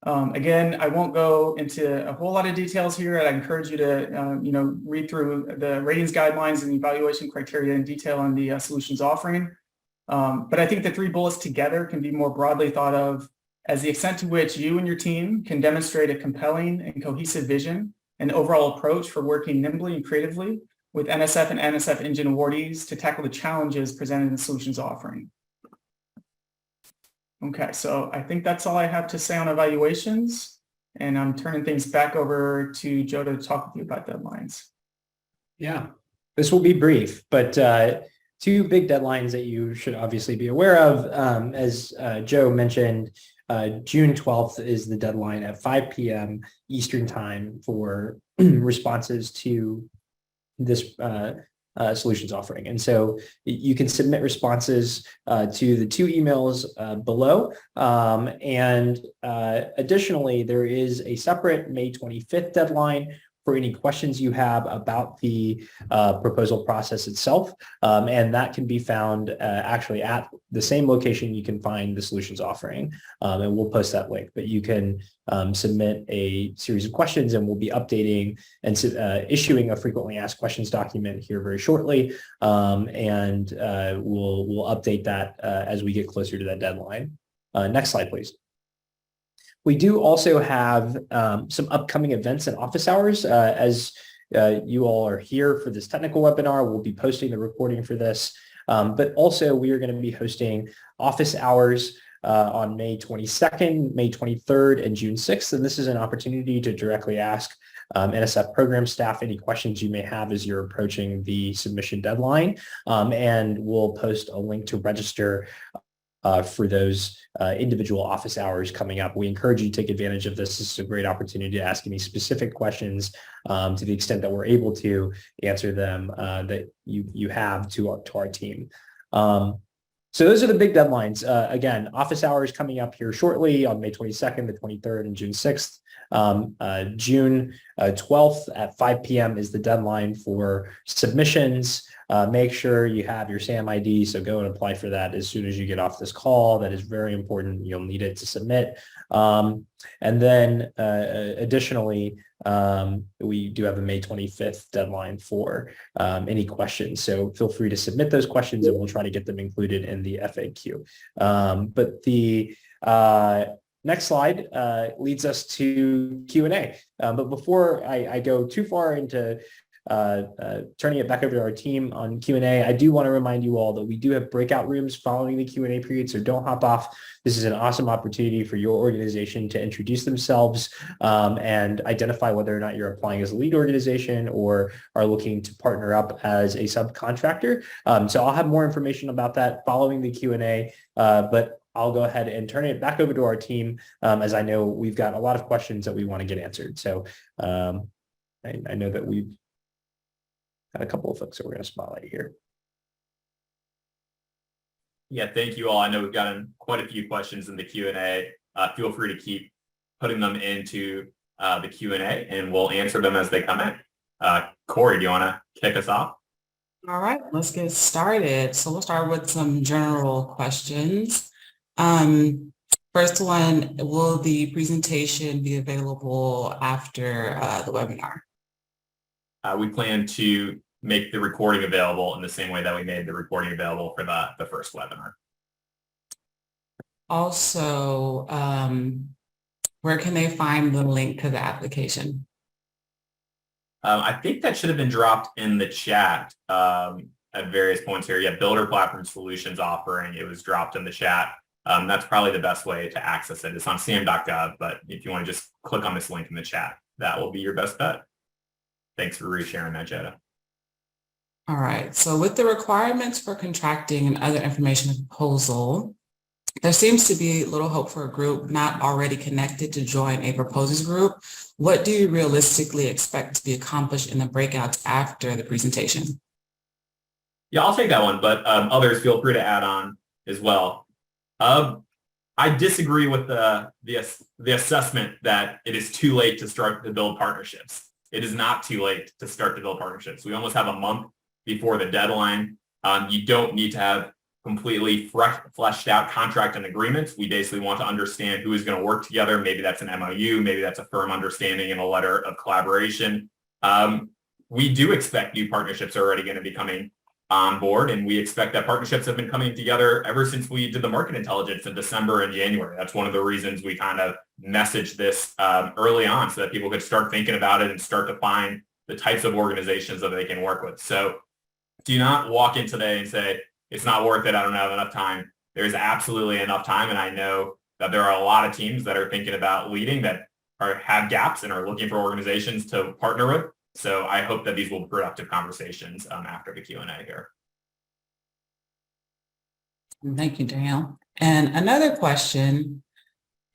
Again, I won't go into a whole lot of details here. I encourage you to, read through the ratings guidelines and the evaluation criteria in detail on the solutions offering. But I think the 3 bullets together can be more broadly thought of as the extent to which you and your team can demonstrate a compelling and cohesive vision and overall approach for working nimbly and creatively with NSF and NSF Engine awardees to tackle the challenges presented in the solutions offering. Okay, so I think that's all I have to say on evaluations, and I'm turning things back over to Joe to talk with you about deadlines. Yeah, this will be brief, but 2 big deadlines that you should obviously be aware of. As Joe mentioned, June 12th is the deadline at 5 p.m. Eastern time for responses to this solutions offering. And so you can submit responses to the 2 emails below. And additionally, there is a separate May 25th deadline for any questions you have about the proposal process itself. And that can be found actually at the same location you can find the solutions offering. And we'll post that link, but you can submit a series of questions, and we'll be updating and issuing a frequently asked questions document here very shortly. And we'll update that as we get closer to that deadline. Next slide, please. We do also have some upcoming events and office hours. As you all are here for this technical webinar. We'll be posting the recording for this, but also we are going to be hosting office hours on May 22nd, May 23rd, and June 6th. And this is an opportunity to directly ask NSF program staff any questions you may have as you're approaching the submission deadline. And we'll post a link to register for those individual office hours coming up. We encourage you to take advantage of this. This is a great opportunity to ask any specific questions to the extent that we're able to answer them that you have to our team. So those are the big deadlines. Again, office hours coming up here shortly on May 22nd, the 23rd, and June 6th. June 12th at 5 p.m. is the deadline for submissions. Make sure you have your SAM ID, so go and apply for that as soon as you get off this call. That is very important. You'll need it to submit. And then additionally, we do have a May 25th deadline for any questions. So feel free to submit those questions and we'll try to get them included in the FAQ. But the next slide leads us to Q&A. But before I go too far into turning it back over to our team on Q&A, I do want to remind you all that we do have breakout rooms following the Q&A period, so don't hop off. This is an awesome opportunity for your organization to introduce themselves and identify whether or not you're applying as a lead organization or are looking to partner up as a subcontractor. So I'll have more information about that following the Q&A, but I'll go ahead and turn it back over to our team as I know we've got a lot of questions that we want to get answered. So I know that we've got a couple of folks that we're going to spotlight here. Yeah, thank you all. I know we've gotten quite a few questions in the Q&A. Feel free to keep putting them into the Q&A and we'll answer them as they come in. Corey, do you want to kick us off? All right, let's get started. So we'll start with some general questions. First one, will the presentation be available after the webinar? We plan to make the recording available in the same way that we made the recording available for the first webinar. Also, where can they find the link to the application? I think that should have been dropped in the chat at various points here. Yeah, Builder Platform Solutions offering, it was dropped in the chat. That's probably the best way to access it. It's on sam.gov, but if you want to just click on this link in the chat, that will be your best bet. Thanks for resharing that, Jetta. All right, so with the requirements for contracting and other information in the proposal, there seems to be little hope for a group not already connected to join a proposers group. What do you realistically expect to be accomplished in the breakouts after the presentation? Yeah, I'll take that one, but others feel free to add on as well. I disagree with the assessment that it is too late to start to build partnerships. It is not too late to start to build partnerships. We almost have a month before the deadline. You don't need to have completely fleshed out contract and agreements. We basically want to understand who is going to work together. Maybe that's an MOU, maybe that's a firm understanding and a letter of collaboration. We do expect new partnerships are already going to be coming on board, and we expect that partnerships have been coming together ever since we did the market intelligence in December and January. That's one of the reasons we kind of messaged this early on so that people could start thinking about it and start to find the types of organizations that they can work with. So do not walk in today and say, it's not worth it, I don't have enough time. There's absolutely enough time, and I know that there are a lot of teams that are thinking about leading that have gaps and are looking for organizations to partner with. So I hope that these will be productive conversations after the Q&A here. Thank you, Danielle. And another question,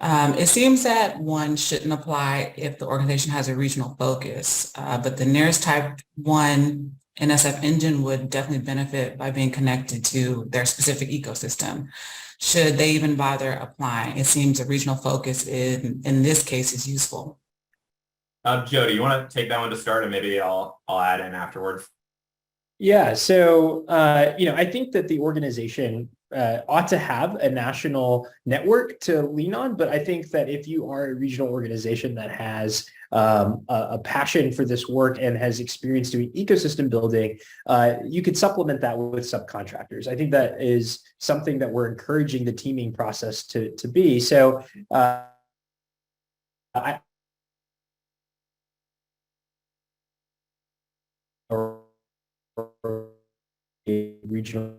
it seems that one shouldn't apply if the organization has a regional focus, but the nearest type 1 NSF engine would definitely benefit by being connected to their specific ecosystem. Should they even bother applying? It seems a regional focus in this case is useful. Jody, you want to take that one to start and maybe I'll add in afterwards? Yeah, so, I think that the organization ought to have a national network to lean on, but I think that if you are a regional organization that has a passion for this work and has experience doing ecosystem building, you could supplement that with subcontractors. I think that is something that we're encouraging the teaming process to be. So a regional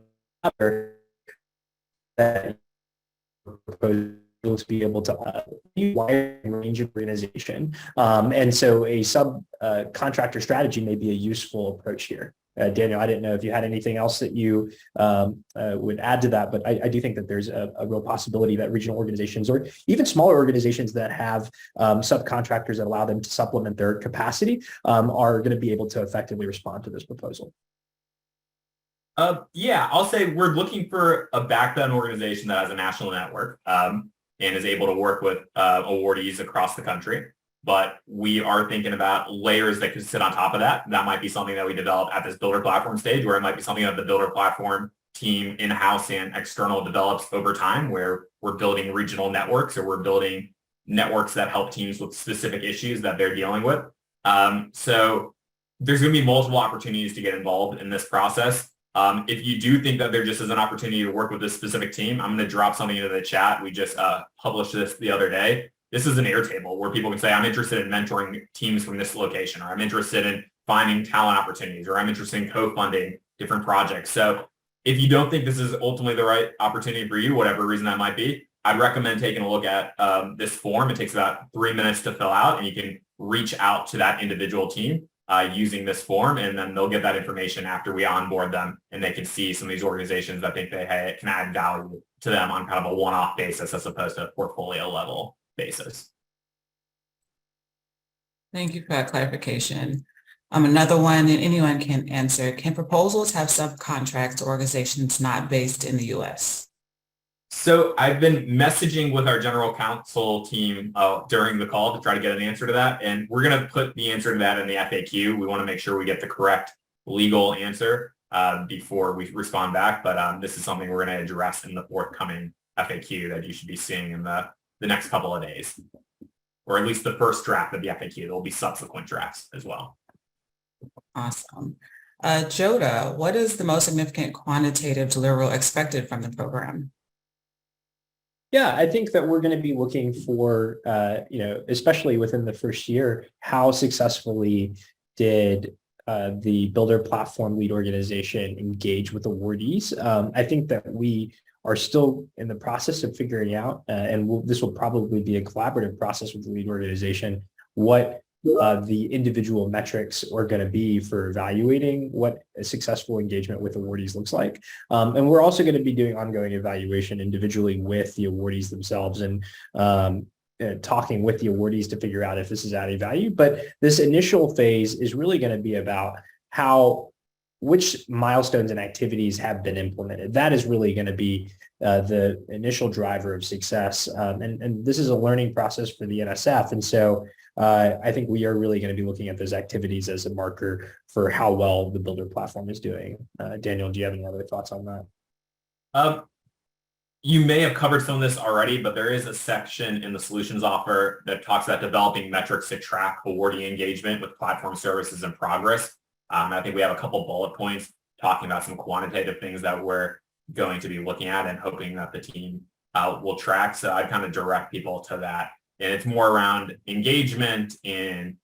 that proposals to be able to wide range of organization. And so a contractor strategy may be a useful approach here. Daniel, I didn't know if you had anything else that you would add to that, but I do think that there's a real possibility that regional organizations or even smaller organizations that have subcontractors that allow them to supplement their capacity are going to be able to effectively respond to this proposal. Yeah, I'll say we're looking for a backbone organization that has a national network and is able to work with awardees across the country. But we are thinking about layers that could sit on top of that. That might be something that we develop at this builder platform stage, where it might be something that the builder platform team in-house and external develops over time, where we're building regional networks or we're building networks that help teams with specific issues that they're dealing with. So there's going to be multiple opportunities to get involved in this process. If you do think that there just is an opportunity to work with this specific team, I'm going to drop something into the chat. We just published this the other day. This is an Airtable where people can say, I'm interested in mentoring teams from this location, or I'm interested in finding talent opportunities, or I'm interested in co-funding different projects. So if you don't think this is ultimately the right opportunity for you, whatever reason that might be, I'd recommend taking a look at this form. It takes about 3 minutes to fill out, and you can reach out to that individual team using this form, and then they'll get that information after we onboard them, and they can see some of these organizations that think they can add value to them on kind of a one-off basis as opposed to a portfolio level basis. Thank you for that clarification. Another one, and anyone can answer, can proposals have subcontracts to organizations not based in the U.S.? So I've been messaging with our general counsel team during the call to try to get an answer to that. And we're going to put the answer to that in the FAQ. We want to make sure we get the correct legal answer before we respond back. But this is something we're going to address in the forthcoming FAQ that you should be seeing in the next couple of days, or at least the first draft of the FAQ. There will be subsequent drafts as well. Awesome. Joda, what is the most significant quantitative deliverable expected from the program? Yeah, I think that we're going to be looking for, especially within the first year, how successfully did the builder platform lead organization engage with awardees. I think that we are still in the process of figuring out, and this will probably be a collaborative process with the lead organization, what the individual metrics are going to be for evaluating what a successful engagement with awardees looks like. And we're also going to be doing ongoing evaluation individually with the awardees themselves and talking with the awardees to figure out if this is adding value. But this initial phase is really going to be about which milestones and activities have been implemented. That is really going to be the initial driver of success. And this is a learning process for the NSF. And so I think we are really going to be looking at those activities as a marker for how well the builder platform is doing. Daniel, do you have any other thoughts on that? You may have covered some of this already, but there is a section in the solutions offer that talks about developing metrics to track awardee engagement with platform services in progress. I think we have a couple bullet points talking about some quantitative things that we're going to be looking at and hoping that the team will track. So I'd kind of direct people to that. And it's more around engagement and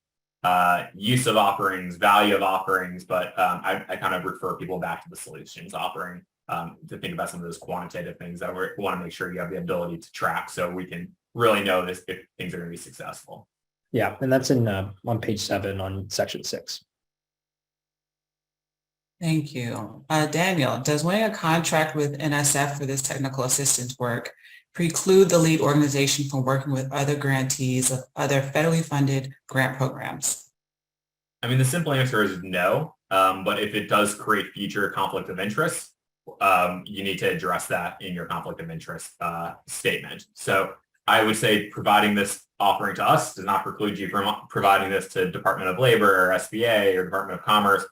use of offerings, value of offerings, but I kind of refer people back to the solutions offering to think about some of those quantitative things that we want to make sure you have the ability to track so we can really know if things are going to be successful. Yeah, and that's on page 7 on section 6. Thank you. Daniel, does winning a contract with NSF for this technical assistance work preclude the lead organization from working with other grantees of other federally funded grant programs? I mean, the simple answer is no, but if it does create future conflict of interest, you need to address that in your conflict of interest statement. So I would say providing this offering to us does not preclude you from providing this to Department of Labor or SBA or Department of Commerce.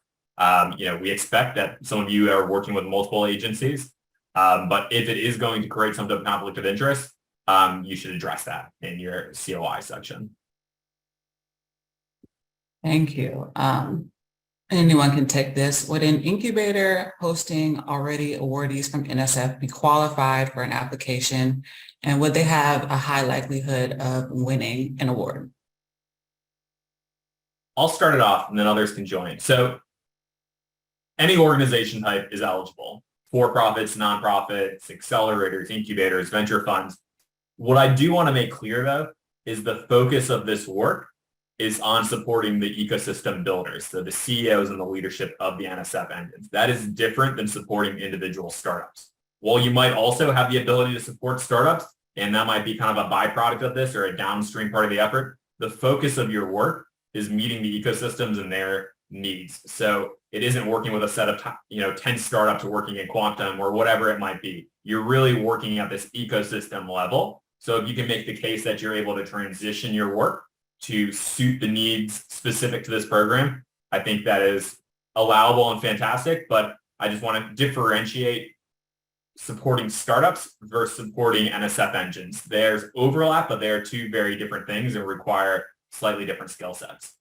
We expect that some of you are working with multiple agencies, but if it is going to create some type of conflict of interest, you should address that in your COI section. Thank you. Anyone can take this. Would an incubator hosting already awardees from NSF be qualified for an application, and would they have a high likelihood of winning an award? I'll start it off and then others can join. So any organization type is eligible. For-profits, nonprofits, accelerators, incubators, venture funds. What I do want to make clear, though, is the focus of this work is on supporting the ecosystem builders, so the CEOs and the leadership of the NSF engines. That is different than supporting individual startups. While you might also have the ability to support startups, and that might be kind of a byproduct of this or a downstream part of the effort, the focus of your work is meeting the ecosystems and their needs. So it isn't working with a set of 10 startups working in quantum or whatever it might be. You're really working at this ecosystem level. So if you can make the case that you're able to transition your work to suit the needs specific to this program, I think that is allowable and fantastic. But I just want to differentiate supporting startups versus supporting NSF engines. There's overlap, but they are two very different things and require slightly different skill sets.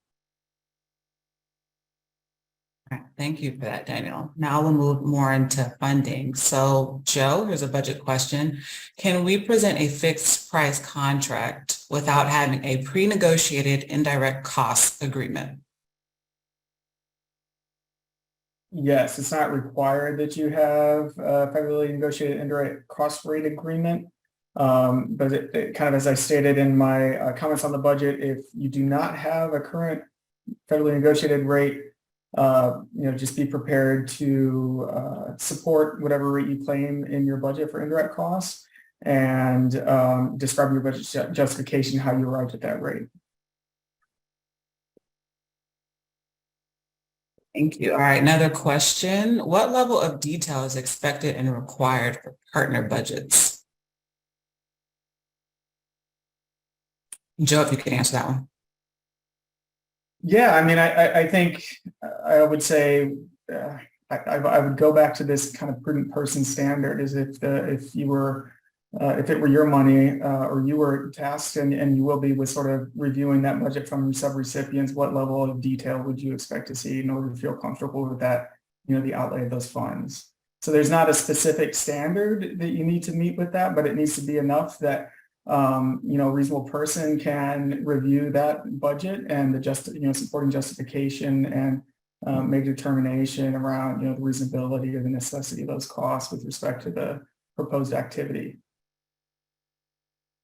All right, thank you for that, Daniel. Now we'll move more into funding. So Joe, here's a budget question. Can we present a fixed price contract without having a pre-negotiated indirect cost agreement? Yes, it's not required that you have a federally negotiated indirect cost rate agreement. But it kind of, as I stated in my comments on the budget, if you do not have a current federally negotiated rate, just be prepared to support whatever rate you claim in your budget for indirect costs, and describe your budget justification how you arrived at that rate. Thank you. All right, another question. What level of detail is expected and required for partner budgets? Joe, if you can answer that one. Yeah, I mean, I think I would say I would go back to this kind of prudent person standard, is if it were your money or you were tasked and you will be with sort of reviewing that budget from your subrecipients, what level of detail would you expect to see in order to feel comfortable with that, the outlay of those funds? So there's not a specific standard that you need to meet with that, but it needs to be enough that a reasonable person can review that budget and the supporting justification and make a determination around the reasonability or the necessity of those costs with respect to the proposed activity.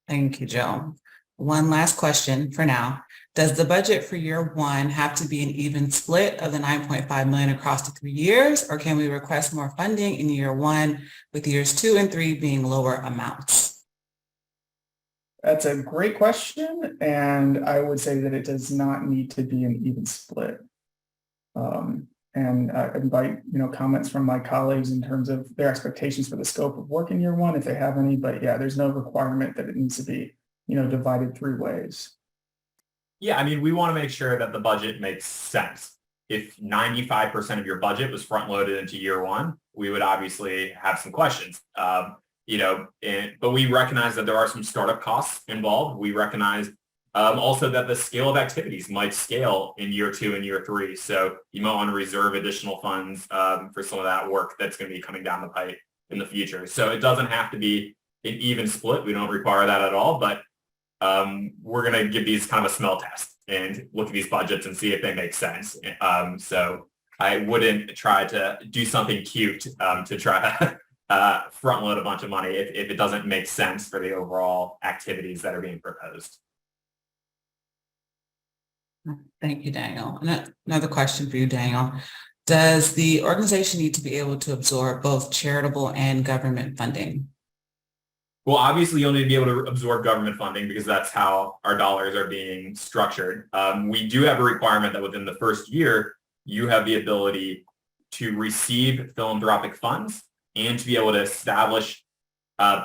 Thank you, Joe. One last question for now. Does the budget for year one have to be an even split of the $9.5 million across the 3 years, or can we request more funding in year one with years 2 and 3 being lower amounts? That's a great question, and I would say that it does not need to be an even split. And I invite comments from my colleagues in terms of their expectations for the scope of work in year one, if they have any. But yeah, there's no requirement that it needs to be divided 3 ways. Yeah, I mean, we want to make sure that the budget makes sense. If 95% of your budget was front loaded into year one, we would obviously have some questions. But we recognize that there are some startup costs involved. We recognize also that the scale of activities might scale in year 2 and year 3. So you might want to reserve additional funds for some of that work that's going to be coming down the pipe in the future. So it doesn't have to be an even split. We don't require that at all, but we're going to give these kind of a smell test and look at these budgets and see if they make sense. So I wouldn't try to do something cute to try to front load a bunch of money if it doesn't make sense for the overall activities that are being proposed. Thank you, Daniel. Another question for you, Daniel. Does the organization need to be able to absorb both charitable and government funding? Well, obviously, you'll need to be able to absorb government funding because that's how our dollars are being structured. We do have a requirement that within the first year, you have the ability to receive philanthropic funds and to be able to establish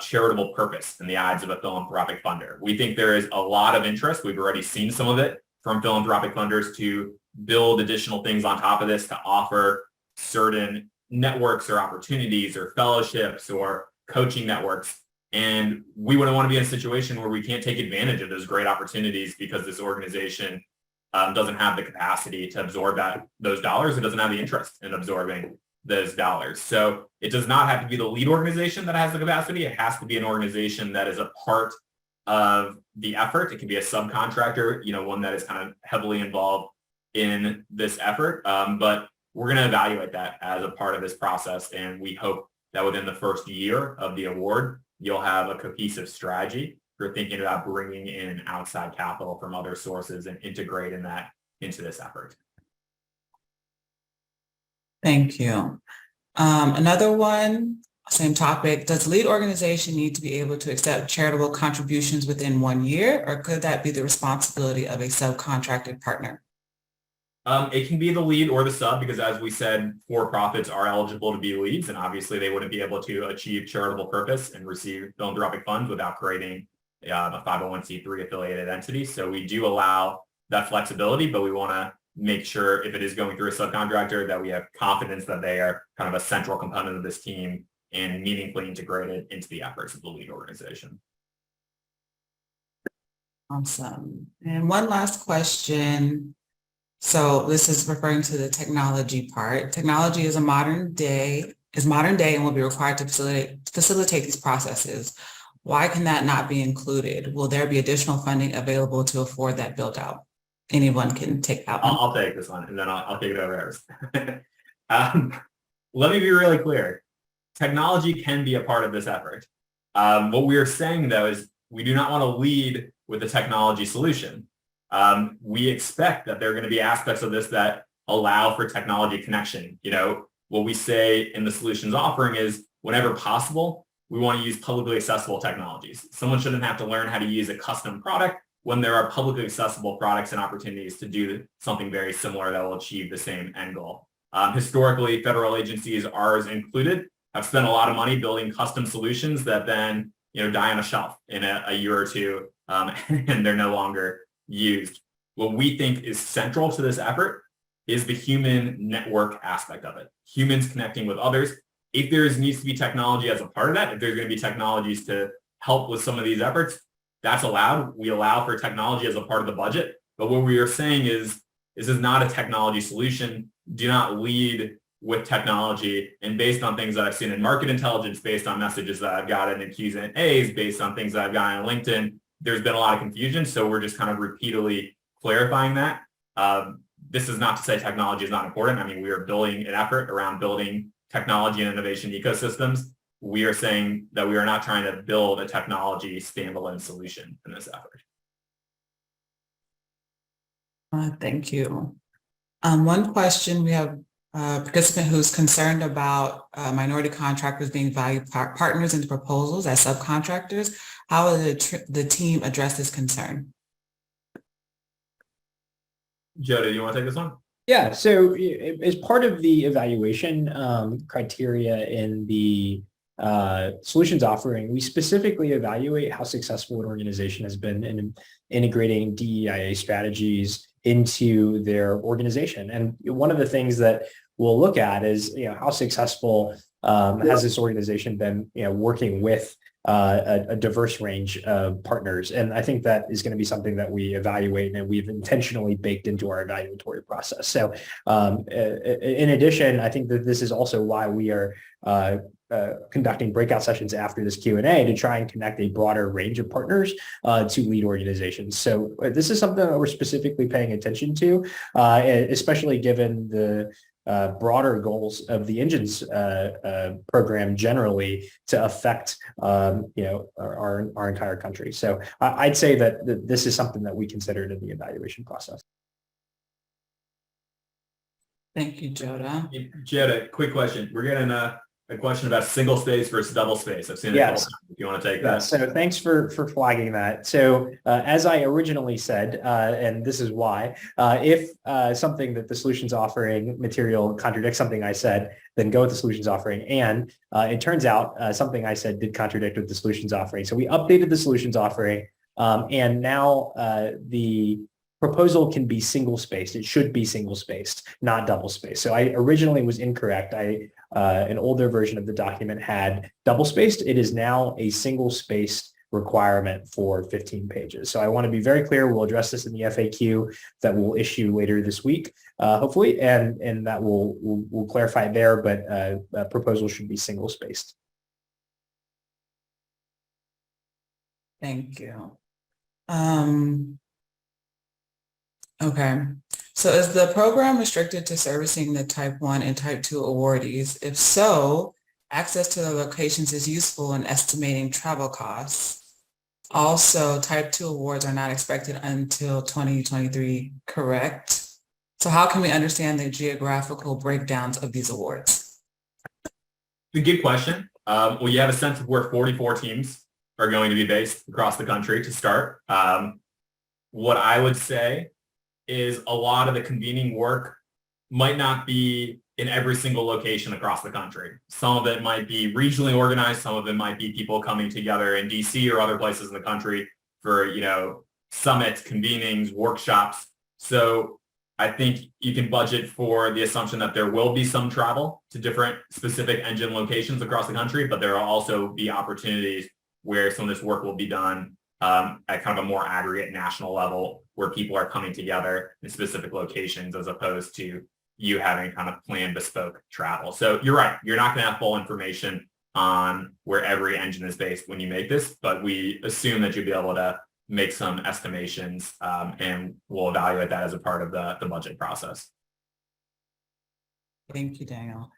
charitable purpose in the eyes of a philanthropic funder. We think there is a lot of interest. We've already seen some of it from philanthropic funders to build additional things on top of this to offer certain networks or opportunities or fellowships or coaching networks. And we wouldn't want to be in a situation where we can't take advantage of those great opportunities because this organization doesn't have the capacity to absorb those dollars. It doesn't have the interest in absorbing those dollars. So it does not have to be the lead organization that has the capacity. It has to be an organization that is a part of the effort. It can be a subcontractor, one that is kind of heavily involved in this effort. But we're going to evaluate that as a part of this process. And we hope that within the first year of the award, you'll have a cohesive strategy for thinking about bringing in outside capital from other sources and integrating that into this effort. Thank you. Another one, same topic. Does the lead organization need to be able to accept charitable contributions within 1 year, or could that be the responsibility of a subcontracted partner? It can be the lead or the sub, because as we said, for-profits are eligible to be leads, and obviously they wouldn't be able to achieve charitable purpose and receive philanthropic funds without creating a 501c3 affiliated entity. So we do allow that flexibility, but we want to make sure if it is going through a subcontractor that we have confidence that they are kind of a central component of this team and meaningfully integrated into the efforts of the lead organization. Awesome. And one last question. So this is referring to the technology part. Technology is modern day and will be required to facilitate these processes. Why can that not be included? Will there be additional funding available to afford that build out? Anyone can take that one. I'll take this one, and then I'll take it over. Let me be really clear. Technology can be a part of this effort. What we are saying, though, is we do not want to lead with a technology solution. We expect that there are going to be aspects of this that allow for technology connection. You know, what we say in the solutions offering is whenever possible, we want to use publicly accessible technologies. Someone shouldn't have to learn how to use a custom product when there are publicly accessible products and opportunities to do something very similar that will achieve the same end goal. Historically, federal agencies, ours included, have spent a lot of money building custom solutions that then, you know, die on a shelf in a year or two, and they're no longer used. What we think is central to this effort is the human network aspect of it. Humans connecting with others. If there needs to be technology as a part of that, if there's going to be technologies to help with some of these efforts, that's allowed. We allow for technology as a part of the budget. But what we are saying is, this is not a technology solution. Do not lead with technology. And based on things that I've seen in market intelligence, based on messages that I've gotten in Q&As, based on things that I've gotten on LinkedIn, there's been a lot of confusion. So we're just kind of repeatedly clarifying that. This is not to say technology is not important. I mean, we are building an effort around building technology and innovation ecosystems. We are saying that we are not trying to build a technology standalone solution in this effort. Thank you. One question, we have a participant who's concerned about minority contractors being valued partners into proposals as subcontractors. How will the team address this concern? Joe, do you want to take this one? Yeah, so as part of the evaluation criteria in the solutions offering, we specifically evaluate how successful an organization has been in integrating DEIA strategies into their organization. And one of the things that we'll look at is, you know, how successful has this organization been, you know, working with a diverse range of partners. And I think that is going to be something that we evaluate and we've intentionally baked into our evaluatory process. So in addition, I think that this is also why we are conducting breakout sessions after this Q&A to try and connect a broader range of partners to lead organizations. So this is something that we're specifically paying attention to, especially given the broader goals of the Engines program generally to affect you know, our entire country. So I'd say that this is something that we considered in the evaluation process. Thank you, Joda. Joda, quick question. We're getting a question about single space versus double space. I've seen it a couple times. If you want to take that. So thanks for flagging that. So as I originally said, and this is why, if something that the solutions offering material contradicts something I said, then go with the solutions offering. And it turns out something I said did contradict with the solutions offering. So we updated the solutions offering, and now the proposal can be single spaced. It should be single spaced, not double spaced. So I originally was incorrect. An older version of the document had double spaced. It is now a single spaced requirement for 15 pages. So I want to be very clear. We'll address this in the FAQ that we'll issue later this week, hopefully, and that we'll clarify there, but proposal should be single spaced. Thank you. Okay. So is the program restricted to servicing the type 1 and type 2 awardees? If so, access to the locations is useful in estimating travel costs. Also, type 2 awards are not expected until 2023, correct? So how can we understand the geographical breakdowns of these awards? It's a good question. Well, you have a sense of where 44 teams are going to be based across the country to start. What I would say is a lot of the convening work might not be in every single location across the country. Some of it might be regionally organized. Some of it might be people coming together in DC or other places in the country for, summits, convenings, workshops. So I think you can budget for the assumption that there will be some travel to different specific engine locations across the country, but there will also be opportunities where some of this work will be done at kind of a more aggregate national level where people are coming together in specific locations as opposed to you having kind of planned bespoke travel. So you're right. You're not going to have full information on where every engine is based when you make this, but we assume that you'll be able to make some estimations and we'll evaluate that as a part of the budget process. Thank you, Daniel.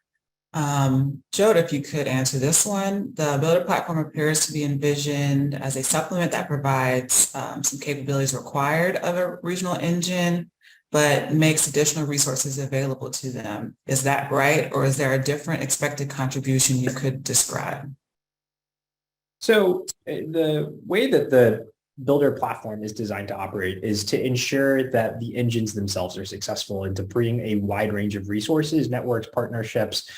Joe, if you could answer this one. The Builder platform appears to be envisioned as a supplement that provides some capabilities required of a regional engine, but makes additional resources available to them. Is that right? Or is there a different expected contribution you could describe? So the way that the Builder platform is designed to operate is to ensure that the engines themselves are successful and to bring a wide range of resources, networks, partnerships,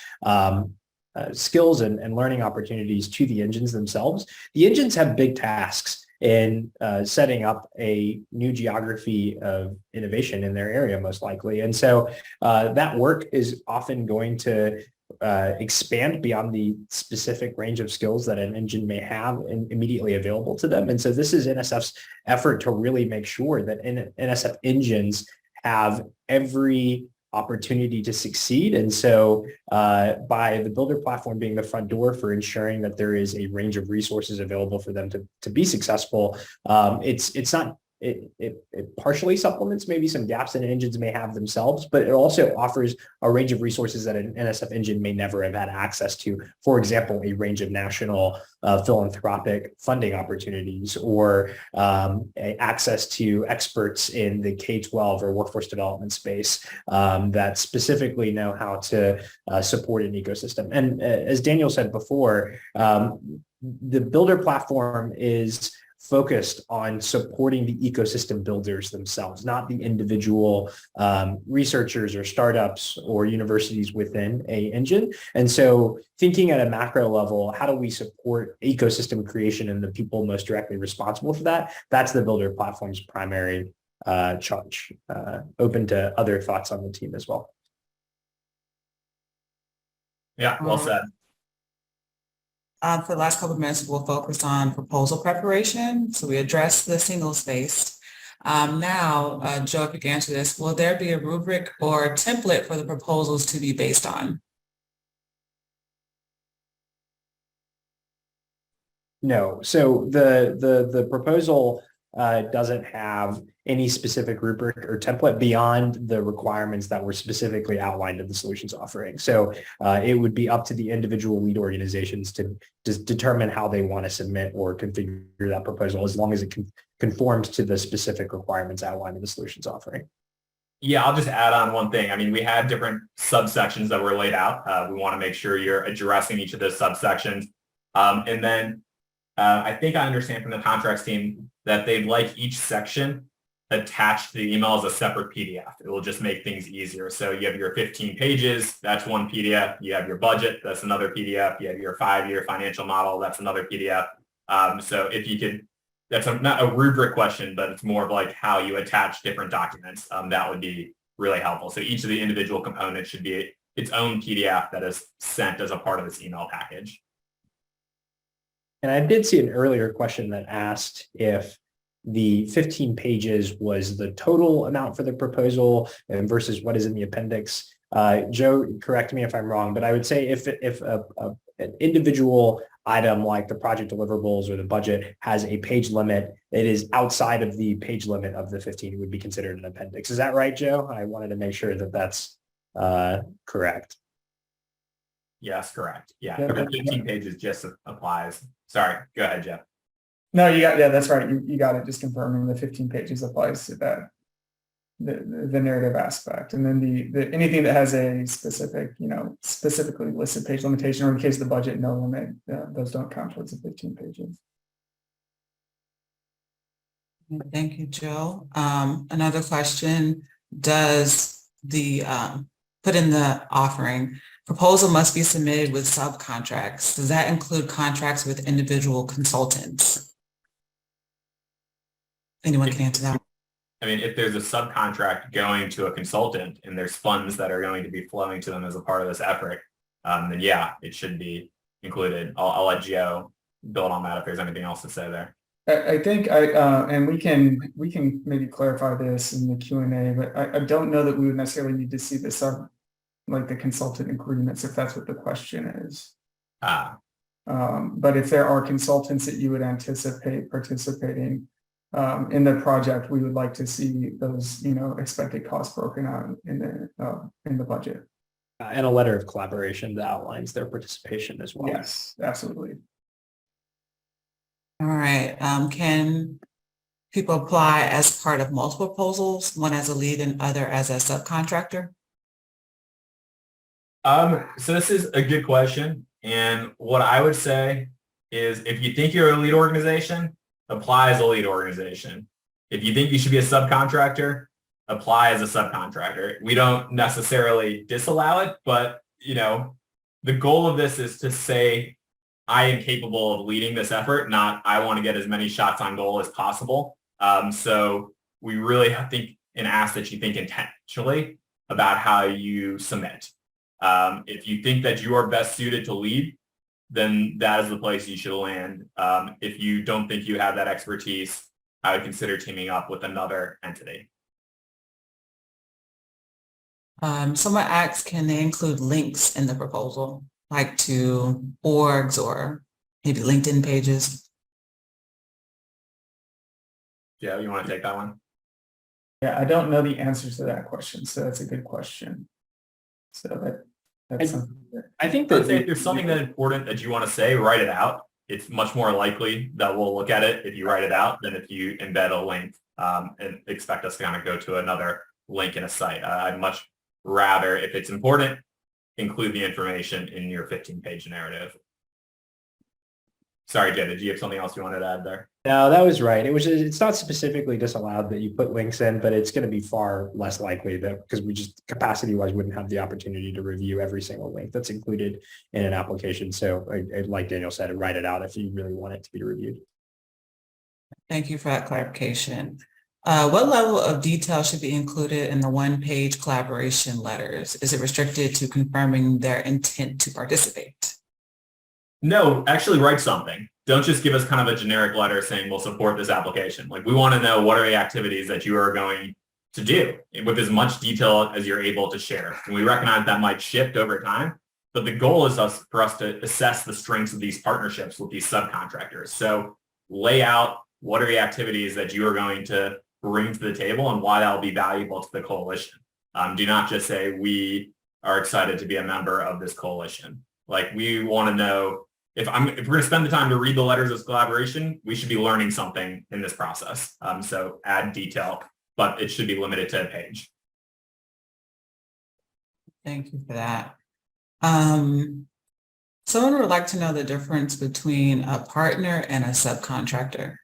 skills and learning opportunities to the engines themselves. The engines have big tasks in setting up a new geography of innovation in their area, most likely. And so that work is often going to expand beyond the specific range of skills that an engine may have immediately available to them. And so this is NSF's effort to really make sure that NSF engines have every opportunity to succeed. And so by the Builder platform being the front door for ensuring that there is a range of resources available for them to be successful, it's not it partially supplements maybe some gaps that engines may have themselves, but it also offers a range of resources that an NSF engine may never have had access to. For example, a range of national philanthropic funding opportunities or access to experts in the K-12 or workforce development space that specifically know how to support an ecosystem. And as Daniel said before, the Builder platform is focused on supporting the ecosystem builders themselves, not the individual researchers or startups or universities within a engine. And so thinking at a macro level, how do we support ecosystem creation and the people most directly responsible for that? That's the Builder platform's primary charge. Open to other thoughts on the team as well. Yeah, well said. For the last couple of minutes, we'll focus on proposal preparation. So we addressed the single space. Now, Joe, if you can answer this, will there be a rubric or template for the proposals to be based on? No. So the proposal doesn't have any specific rubric or template beyond the requirements that were specifically outlined in the solutions offering. So it would be up to the individual lead organizations to just determine how they want to submit or configure that proposal, as long as it conforms to the specific requirements outlined in the solutions offering. Yeah, I'll just add on one thing. I mean, we had different subsections that were laid out. We want to make sure you're addressing each of those subsections. And then I think I understand from the contracts team that they'd like each section attached to the email as a separate PDF. It will just make things easier. So you have your 15 pages, that's one PDF. You have your budget, that's another PDF. You have your 5-year financial model, that's another PDF. So if you could, that's not a rubric question, but it's more of like how you attach different documents. That would be really helpful. So each of the individual components should be its own PDF that is sent as a part of this email package. And I did see an earlier question that asked if the 15 pages was the total amount for the proposal and versus what is in the appendix. Joe, correct me if I'm wrong, but I would say if an individual item like the project deliverables or the budget has a page limit that is outside of the page limit of the 15, it would be considered an appendix. Is that right, Joe? I wanted to make sure that that's correct. Yes, correct. Yeah, Yeah, the 15 pages just applies. Sorry, go ahead, Jeff. No, yeah, that's right. You got it. Just confirming the 15 pages applies to that, the narrative aspect. And then the anything that has a specific, specifically listed page limitation, or in the case of the budget, no limit, those don't count towards the 15 pages. Thank you, Joe. Another question, does the, put in the offering, proposal must be submitted with subcontracts. Does that include contracts with individual consultants? Anyone can answer that. I mean, if there's a subcontract going to a consultant and there's funds that are going to be flowing to them as a part of this effort, then yeah, it should be included. I'll let Joe build on that if there's anything else to say there. I think and we can maybe clarify this in the Q&A, but I don't know that we would necessarily need to see the the consultant agreements if that's what the question is. But if there are consultants that you would anticipate participating in the project, we would like to see those, expected costs broken out in the budget. And a letter of collaboration that outlines their participation as well. Yes, absolutely. All right. Can people apply as part of multiple proposals, one as a lead and other as a subcontractor? So this is a good question. And what I would say is if you think you're a lead organization, apply as a lead organization. If you think you should be a subcontractor, apply as a subcontractor. We don't necessarily disallow it, but the goal of this is to say, I am capable of leading this effort, not I want to get as many shots on goal as possible. So we really think and ask that you think intentionally about how you submit. If you think that you are best suited to lead, then that is the place you should land. If you don't think you have that expertise, I would consider teaming up with another entity. Someone asks, can they include links in the proposal, like to orgs or maybe LinkedIn pages? Yeah, you want to take that one? Yeah, I don't know the answers to that question, so that's a good question. So that's something that I think I'd that say if there's something that important that you want to say, write it out. It's much more likely that we'll look at it if you write it out than if you embed a link and expect us to kind of go to another link in a site. I'd much rather, if it's important, include the information in your 15-page narrative. Sorry, Jay, did you have something else you wanted to add there? No, that was right. It's not specifically disallowed that you put links in, but it's going to be far less likely that because we just capacity-wise wouldn't have the opportunity to review every single link that's included in an application. So like Daniel said, write it out if you really want it to be reviewed. Thank you for that clarification. What level of detail should be included in the one-page collaboration letters? Is it restricted to confirming their intent to participate? No, actually write something. Don't just give us kind of a generic letter saying we'll support this application. Like we want to know what are the activities that you are going to do with as much detail as you're able to share. And we recognize that might shift over time, but the goal is for us to assess the strengths of these partnerships with these subcontractors. So lay out what are the activities that you are going to bring to the table and why that will be valuable to the coalition. Do not just say we are excited to be a member of this coalition. Like we want to know if we're going to spend the time to read the letters of collaboration, we should be learning something in this process. So add detail, but it should be limited to a page. Thank you for that. Someone would like to know the difference between a partner and a subcontractor.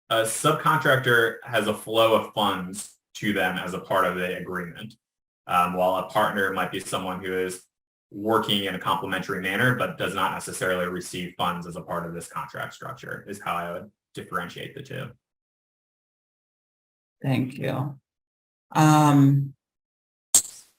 A subcontractor has a flow of funds to them as a part of the agreement, while a partner might be someone who is working in a complementary manner, but does not necessarily receive funds as a part of this contract structure, is how I would differentiate the two. Thank you. Per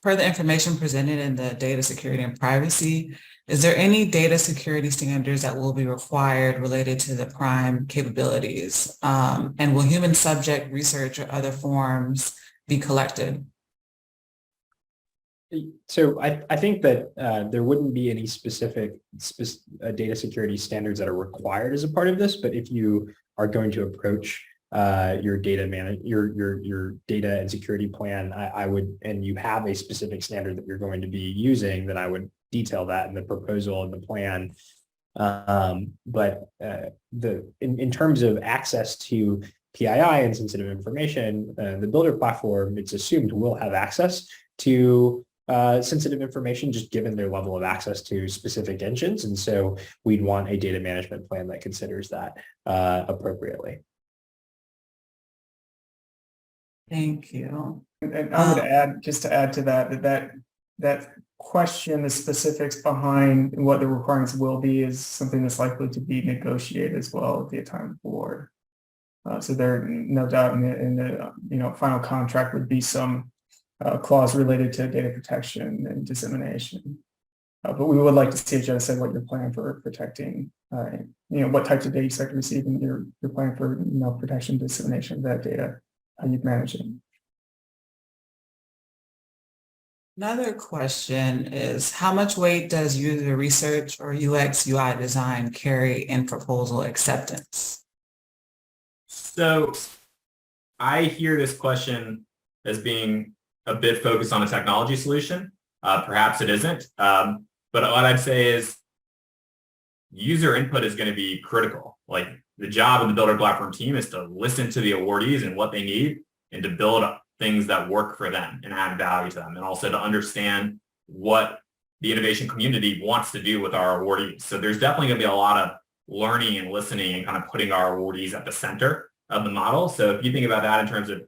the information presented in the data security and privacy, is there any data security standards that will be required related to the prime capabilities? And will human subject research or other forms be collected? So I think that there wouldn't be any specific data security standards that are required as a part of this, but if you are going to approach your your data and security plan, I would, and you have a specific standard that you're going to be using, then I would detail that in the proposal and the plan. But in terms of access to PII and sensitive information, the Builder platform, it's assumed will have access to sensitive information, just given their level of access to specific engines. And so we'd want a data management plan that considers that appropriately. Thank you. And I would add, just to add to that question, the specifics behind what the requirements will be is something that's likely to be negotiated as well at the time board. So there, no doubt in the final contract would be some clause related to data protection and dissemination. But we would like to see, as Joe said, what your plan for protecting, what types of data you expect to receive, and your plan for protection, dissemination of that data, how you're managing. Another question is, how much weight does user research or UX UI design carry in proposal acceptance? So I hear this question as being a bit focused on a technology solution. Perhaps it isn't. But what I'd say is user input is going to be critical. Like, the job of the Builder platform team is to listen to the awardees and what they need, and to build up things that work for them and add value to them, and also to understand what the innovation community wants to do with our awardees. So there's definitely going to be a lot of learning and listening and kind of putting our awardees at the center of the model. So if you think about that in terms of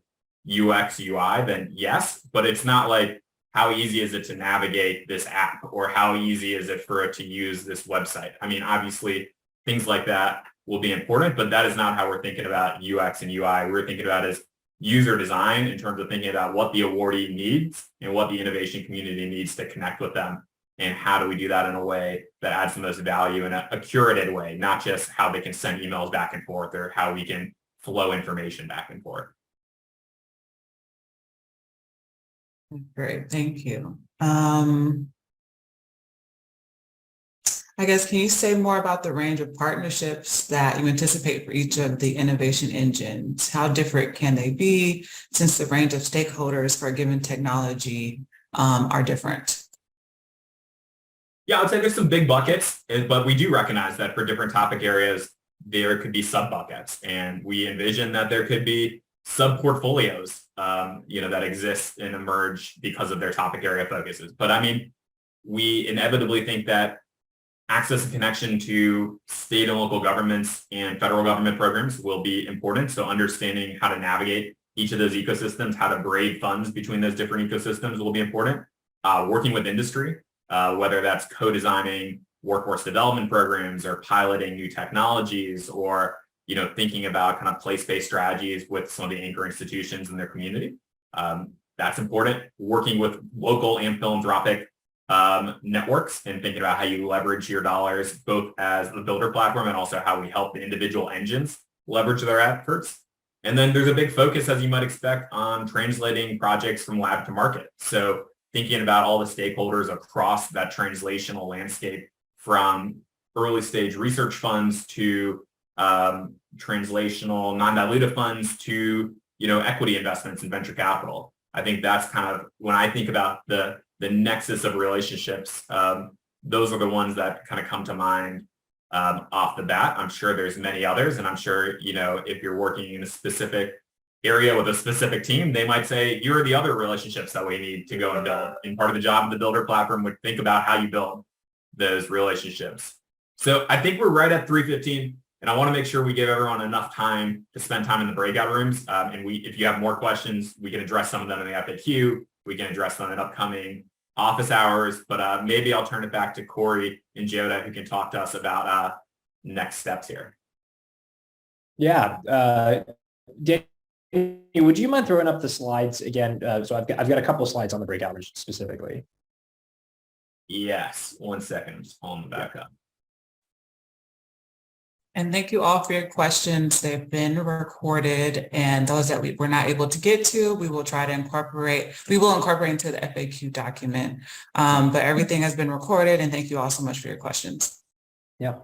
UX, UI, then yes, but it's not like, how easy is it to navigate this app, or how easy is it for it to use this website? I mean, obviously things like that will be important, but that is not how we're thinking about UX and UI. We're thinking about as user design in terms of thinking about what the awardee needs and what the innovation community needs to connect with them. And how do we do that in a way that adds the most value in a curated way, not just how they can send emails back and forth, or how we can flow information back and forth. Great, thank you. I guess, can you say more about the range of partnerships that you anticipate for each of the innovation engines? How different can they be, since the range of stakeholders for a given technology are different? Yeah, I'd say there's some big buckets, but we do recognize that for different topic areas, there could be sub buckets, and we envision that there could be sub portfolios, that exist and emerge because of their topic area focuses. But I mean, we inevitably think that access and connection to state and local governments and federal government programs will be important. So understanding how to navigate each of those ecosystems, how to braid funds between those different ecosystems will be important. Working with industry, whether that's co-designing workforce development programs, or piloting new technologies, or thinking about kind of place-based strategies with some of the anchor institutions in their community. That's important. Working with local and philanthropic networks, and thinking about how you leverage your dollars, both as the Builder platform and also how we help the individual engines leverage their efforts. And then there's a big focus, as you might expect, on translating projects from lab to market. So thinking about all the stakeholders across that translational landscape, from early stage research funds to translational non-dilutive funds to equity investments and venture capital. I think that's kind of, when I think about the nexus of relationships, those are the ones that kind of come to mind off the bat. I'm sure there's many others, and I'm sure if you're working in a specific area with a specific team, they might say, here are the other relationships that we need to go and build. And part of the job of the Builder platform would think about how you build those relationships. So I think we're right at 3:15, and I want to make sure we give everyone enough time to spend time in the breakout rooms. And if you have more questions, we can address some of them in the FAQ. We can address them in upcoming office hours, but maybe I'll turn it back to Corey and Joda, who can talk to us about next steps here. Yeah. Danny, would you mind throwing up the slides again? So I've got a couple of slides on the breakout rooms specifically. Yes, 1 second, I'm just pulling them back up. And thank you all for your questions. They've been recorded, and those that we were not able to get to, we will try to incorporate into the FAQ document. But everything has been recorded, and thank you all so much for your questions. Yeah.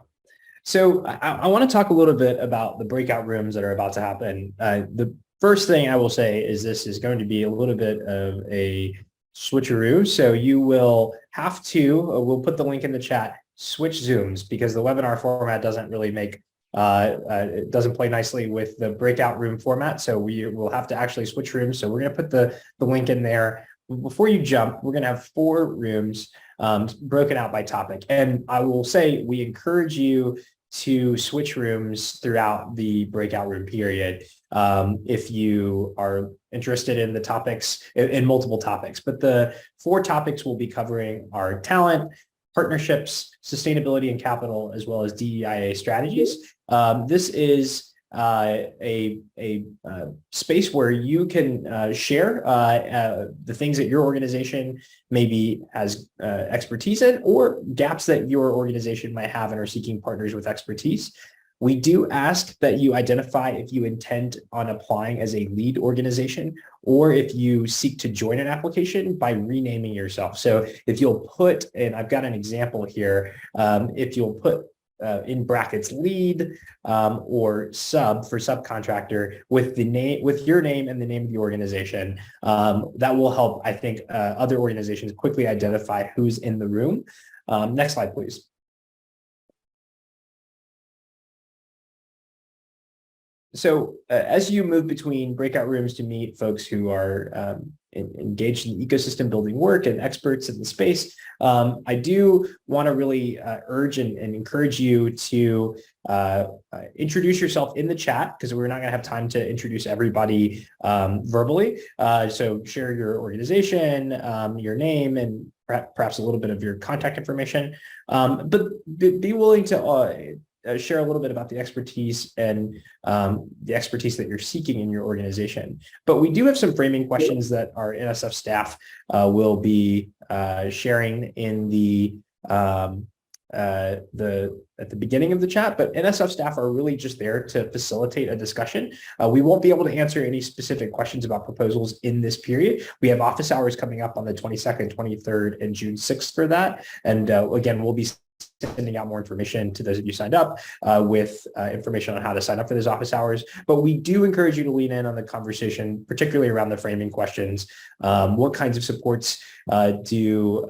So I want to talk a little bit about the breakout rooms that are about to happen. The first thing I will say is this is going to be a little bit of a switcheroo. So you will have to, we'll put the link in the chat, switch Zooms because the webinar format doesn't really make, it doesn't play nicely with the breakout room format. So we will have to actually switch rooms. So we're going to put the link in there. Before you jump, we're going to have 4 rooms broken out by topic. And I will say we encourage you to switch rooms throughout the breakout room period if you are interested in the topics, in multiple topics. But the 4 topics we'll be covering are talent, partnerships, sustainability and capital, as well as DEIA strategies. This is a space where you can share the things that your organization maybe has expertise in, or gaps that your organization might have and are seeking partners with expertise. We do ask that you identify if you intend on applying as a lead organization or if you seek to join an application by renaming yourself. So if you'll put, and I've got an example here, if you'll put in brackets lead or sub for subcontractor with the name, with your name and the name of the organization, that will help, I think, other organizations quickly identify who's in the room. Next slide, please. So as you move between breakout rooms to meet folks who are engaged in ecosystem building work and experts in the space, I do want to really urge and encourage you to introduce yourself in the chat, because we're not going to have time to introduce everybody verbally. So share your organization, your name, and perhaps a little bit of your contact information. But be willing to share a little bit about the expertise and the expertise that you're seeking in your organization. But we do have some framing questions that our NSF staff will be sharing in at the beginning of the chat, but NSF staff are really just there to facilitate a discussion. We won't be able to answer any specific questions about proposals in this period. We have office hours coming up on the 22nd, 23rd, and June 6th for that. And again, we'll be sending out more information to those of you signed up with information on how to sign up for those office hours. But we do encourage you to lean in on the conversation, particularly around the framing questions. What kinds of supports do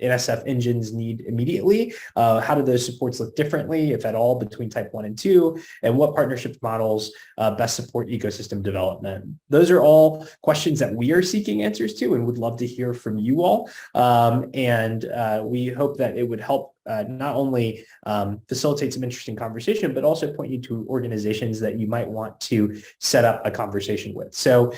NSF engines need immediately? How do those supports look differently, if at all, between type 1 and 2? And what partnership models best support ecosystem development? Those are all questions that we are seeking answers to and would love to hear from you all. We hope that it would help not only facilitate some interesting conversation, but also point you to organizations that you might want to set up a conversation with. So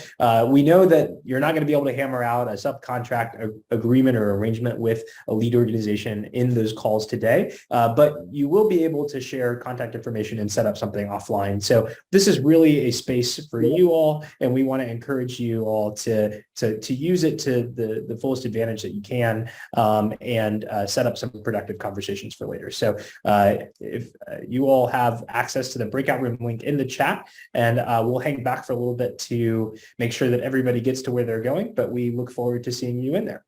we know that you're not going to be able to hammer out a subcontract agreement or arrangement with a lead organization in those calls today, but you will be able to share contact information and set up something offline. So this is really a space for you all, and we want to encourage you all to use it to the fullest advantage that you can, and set up some productive conversations for later. So if you all have access to the breakout room link in the chat, and we'll hang back for a little bit to make sure that everybody gets to where they're going, but we look forward to seeing you in there.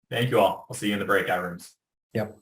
Thank you all. I'll see you in the breakout rooms. Yep.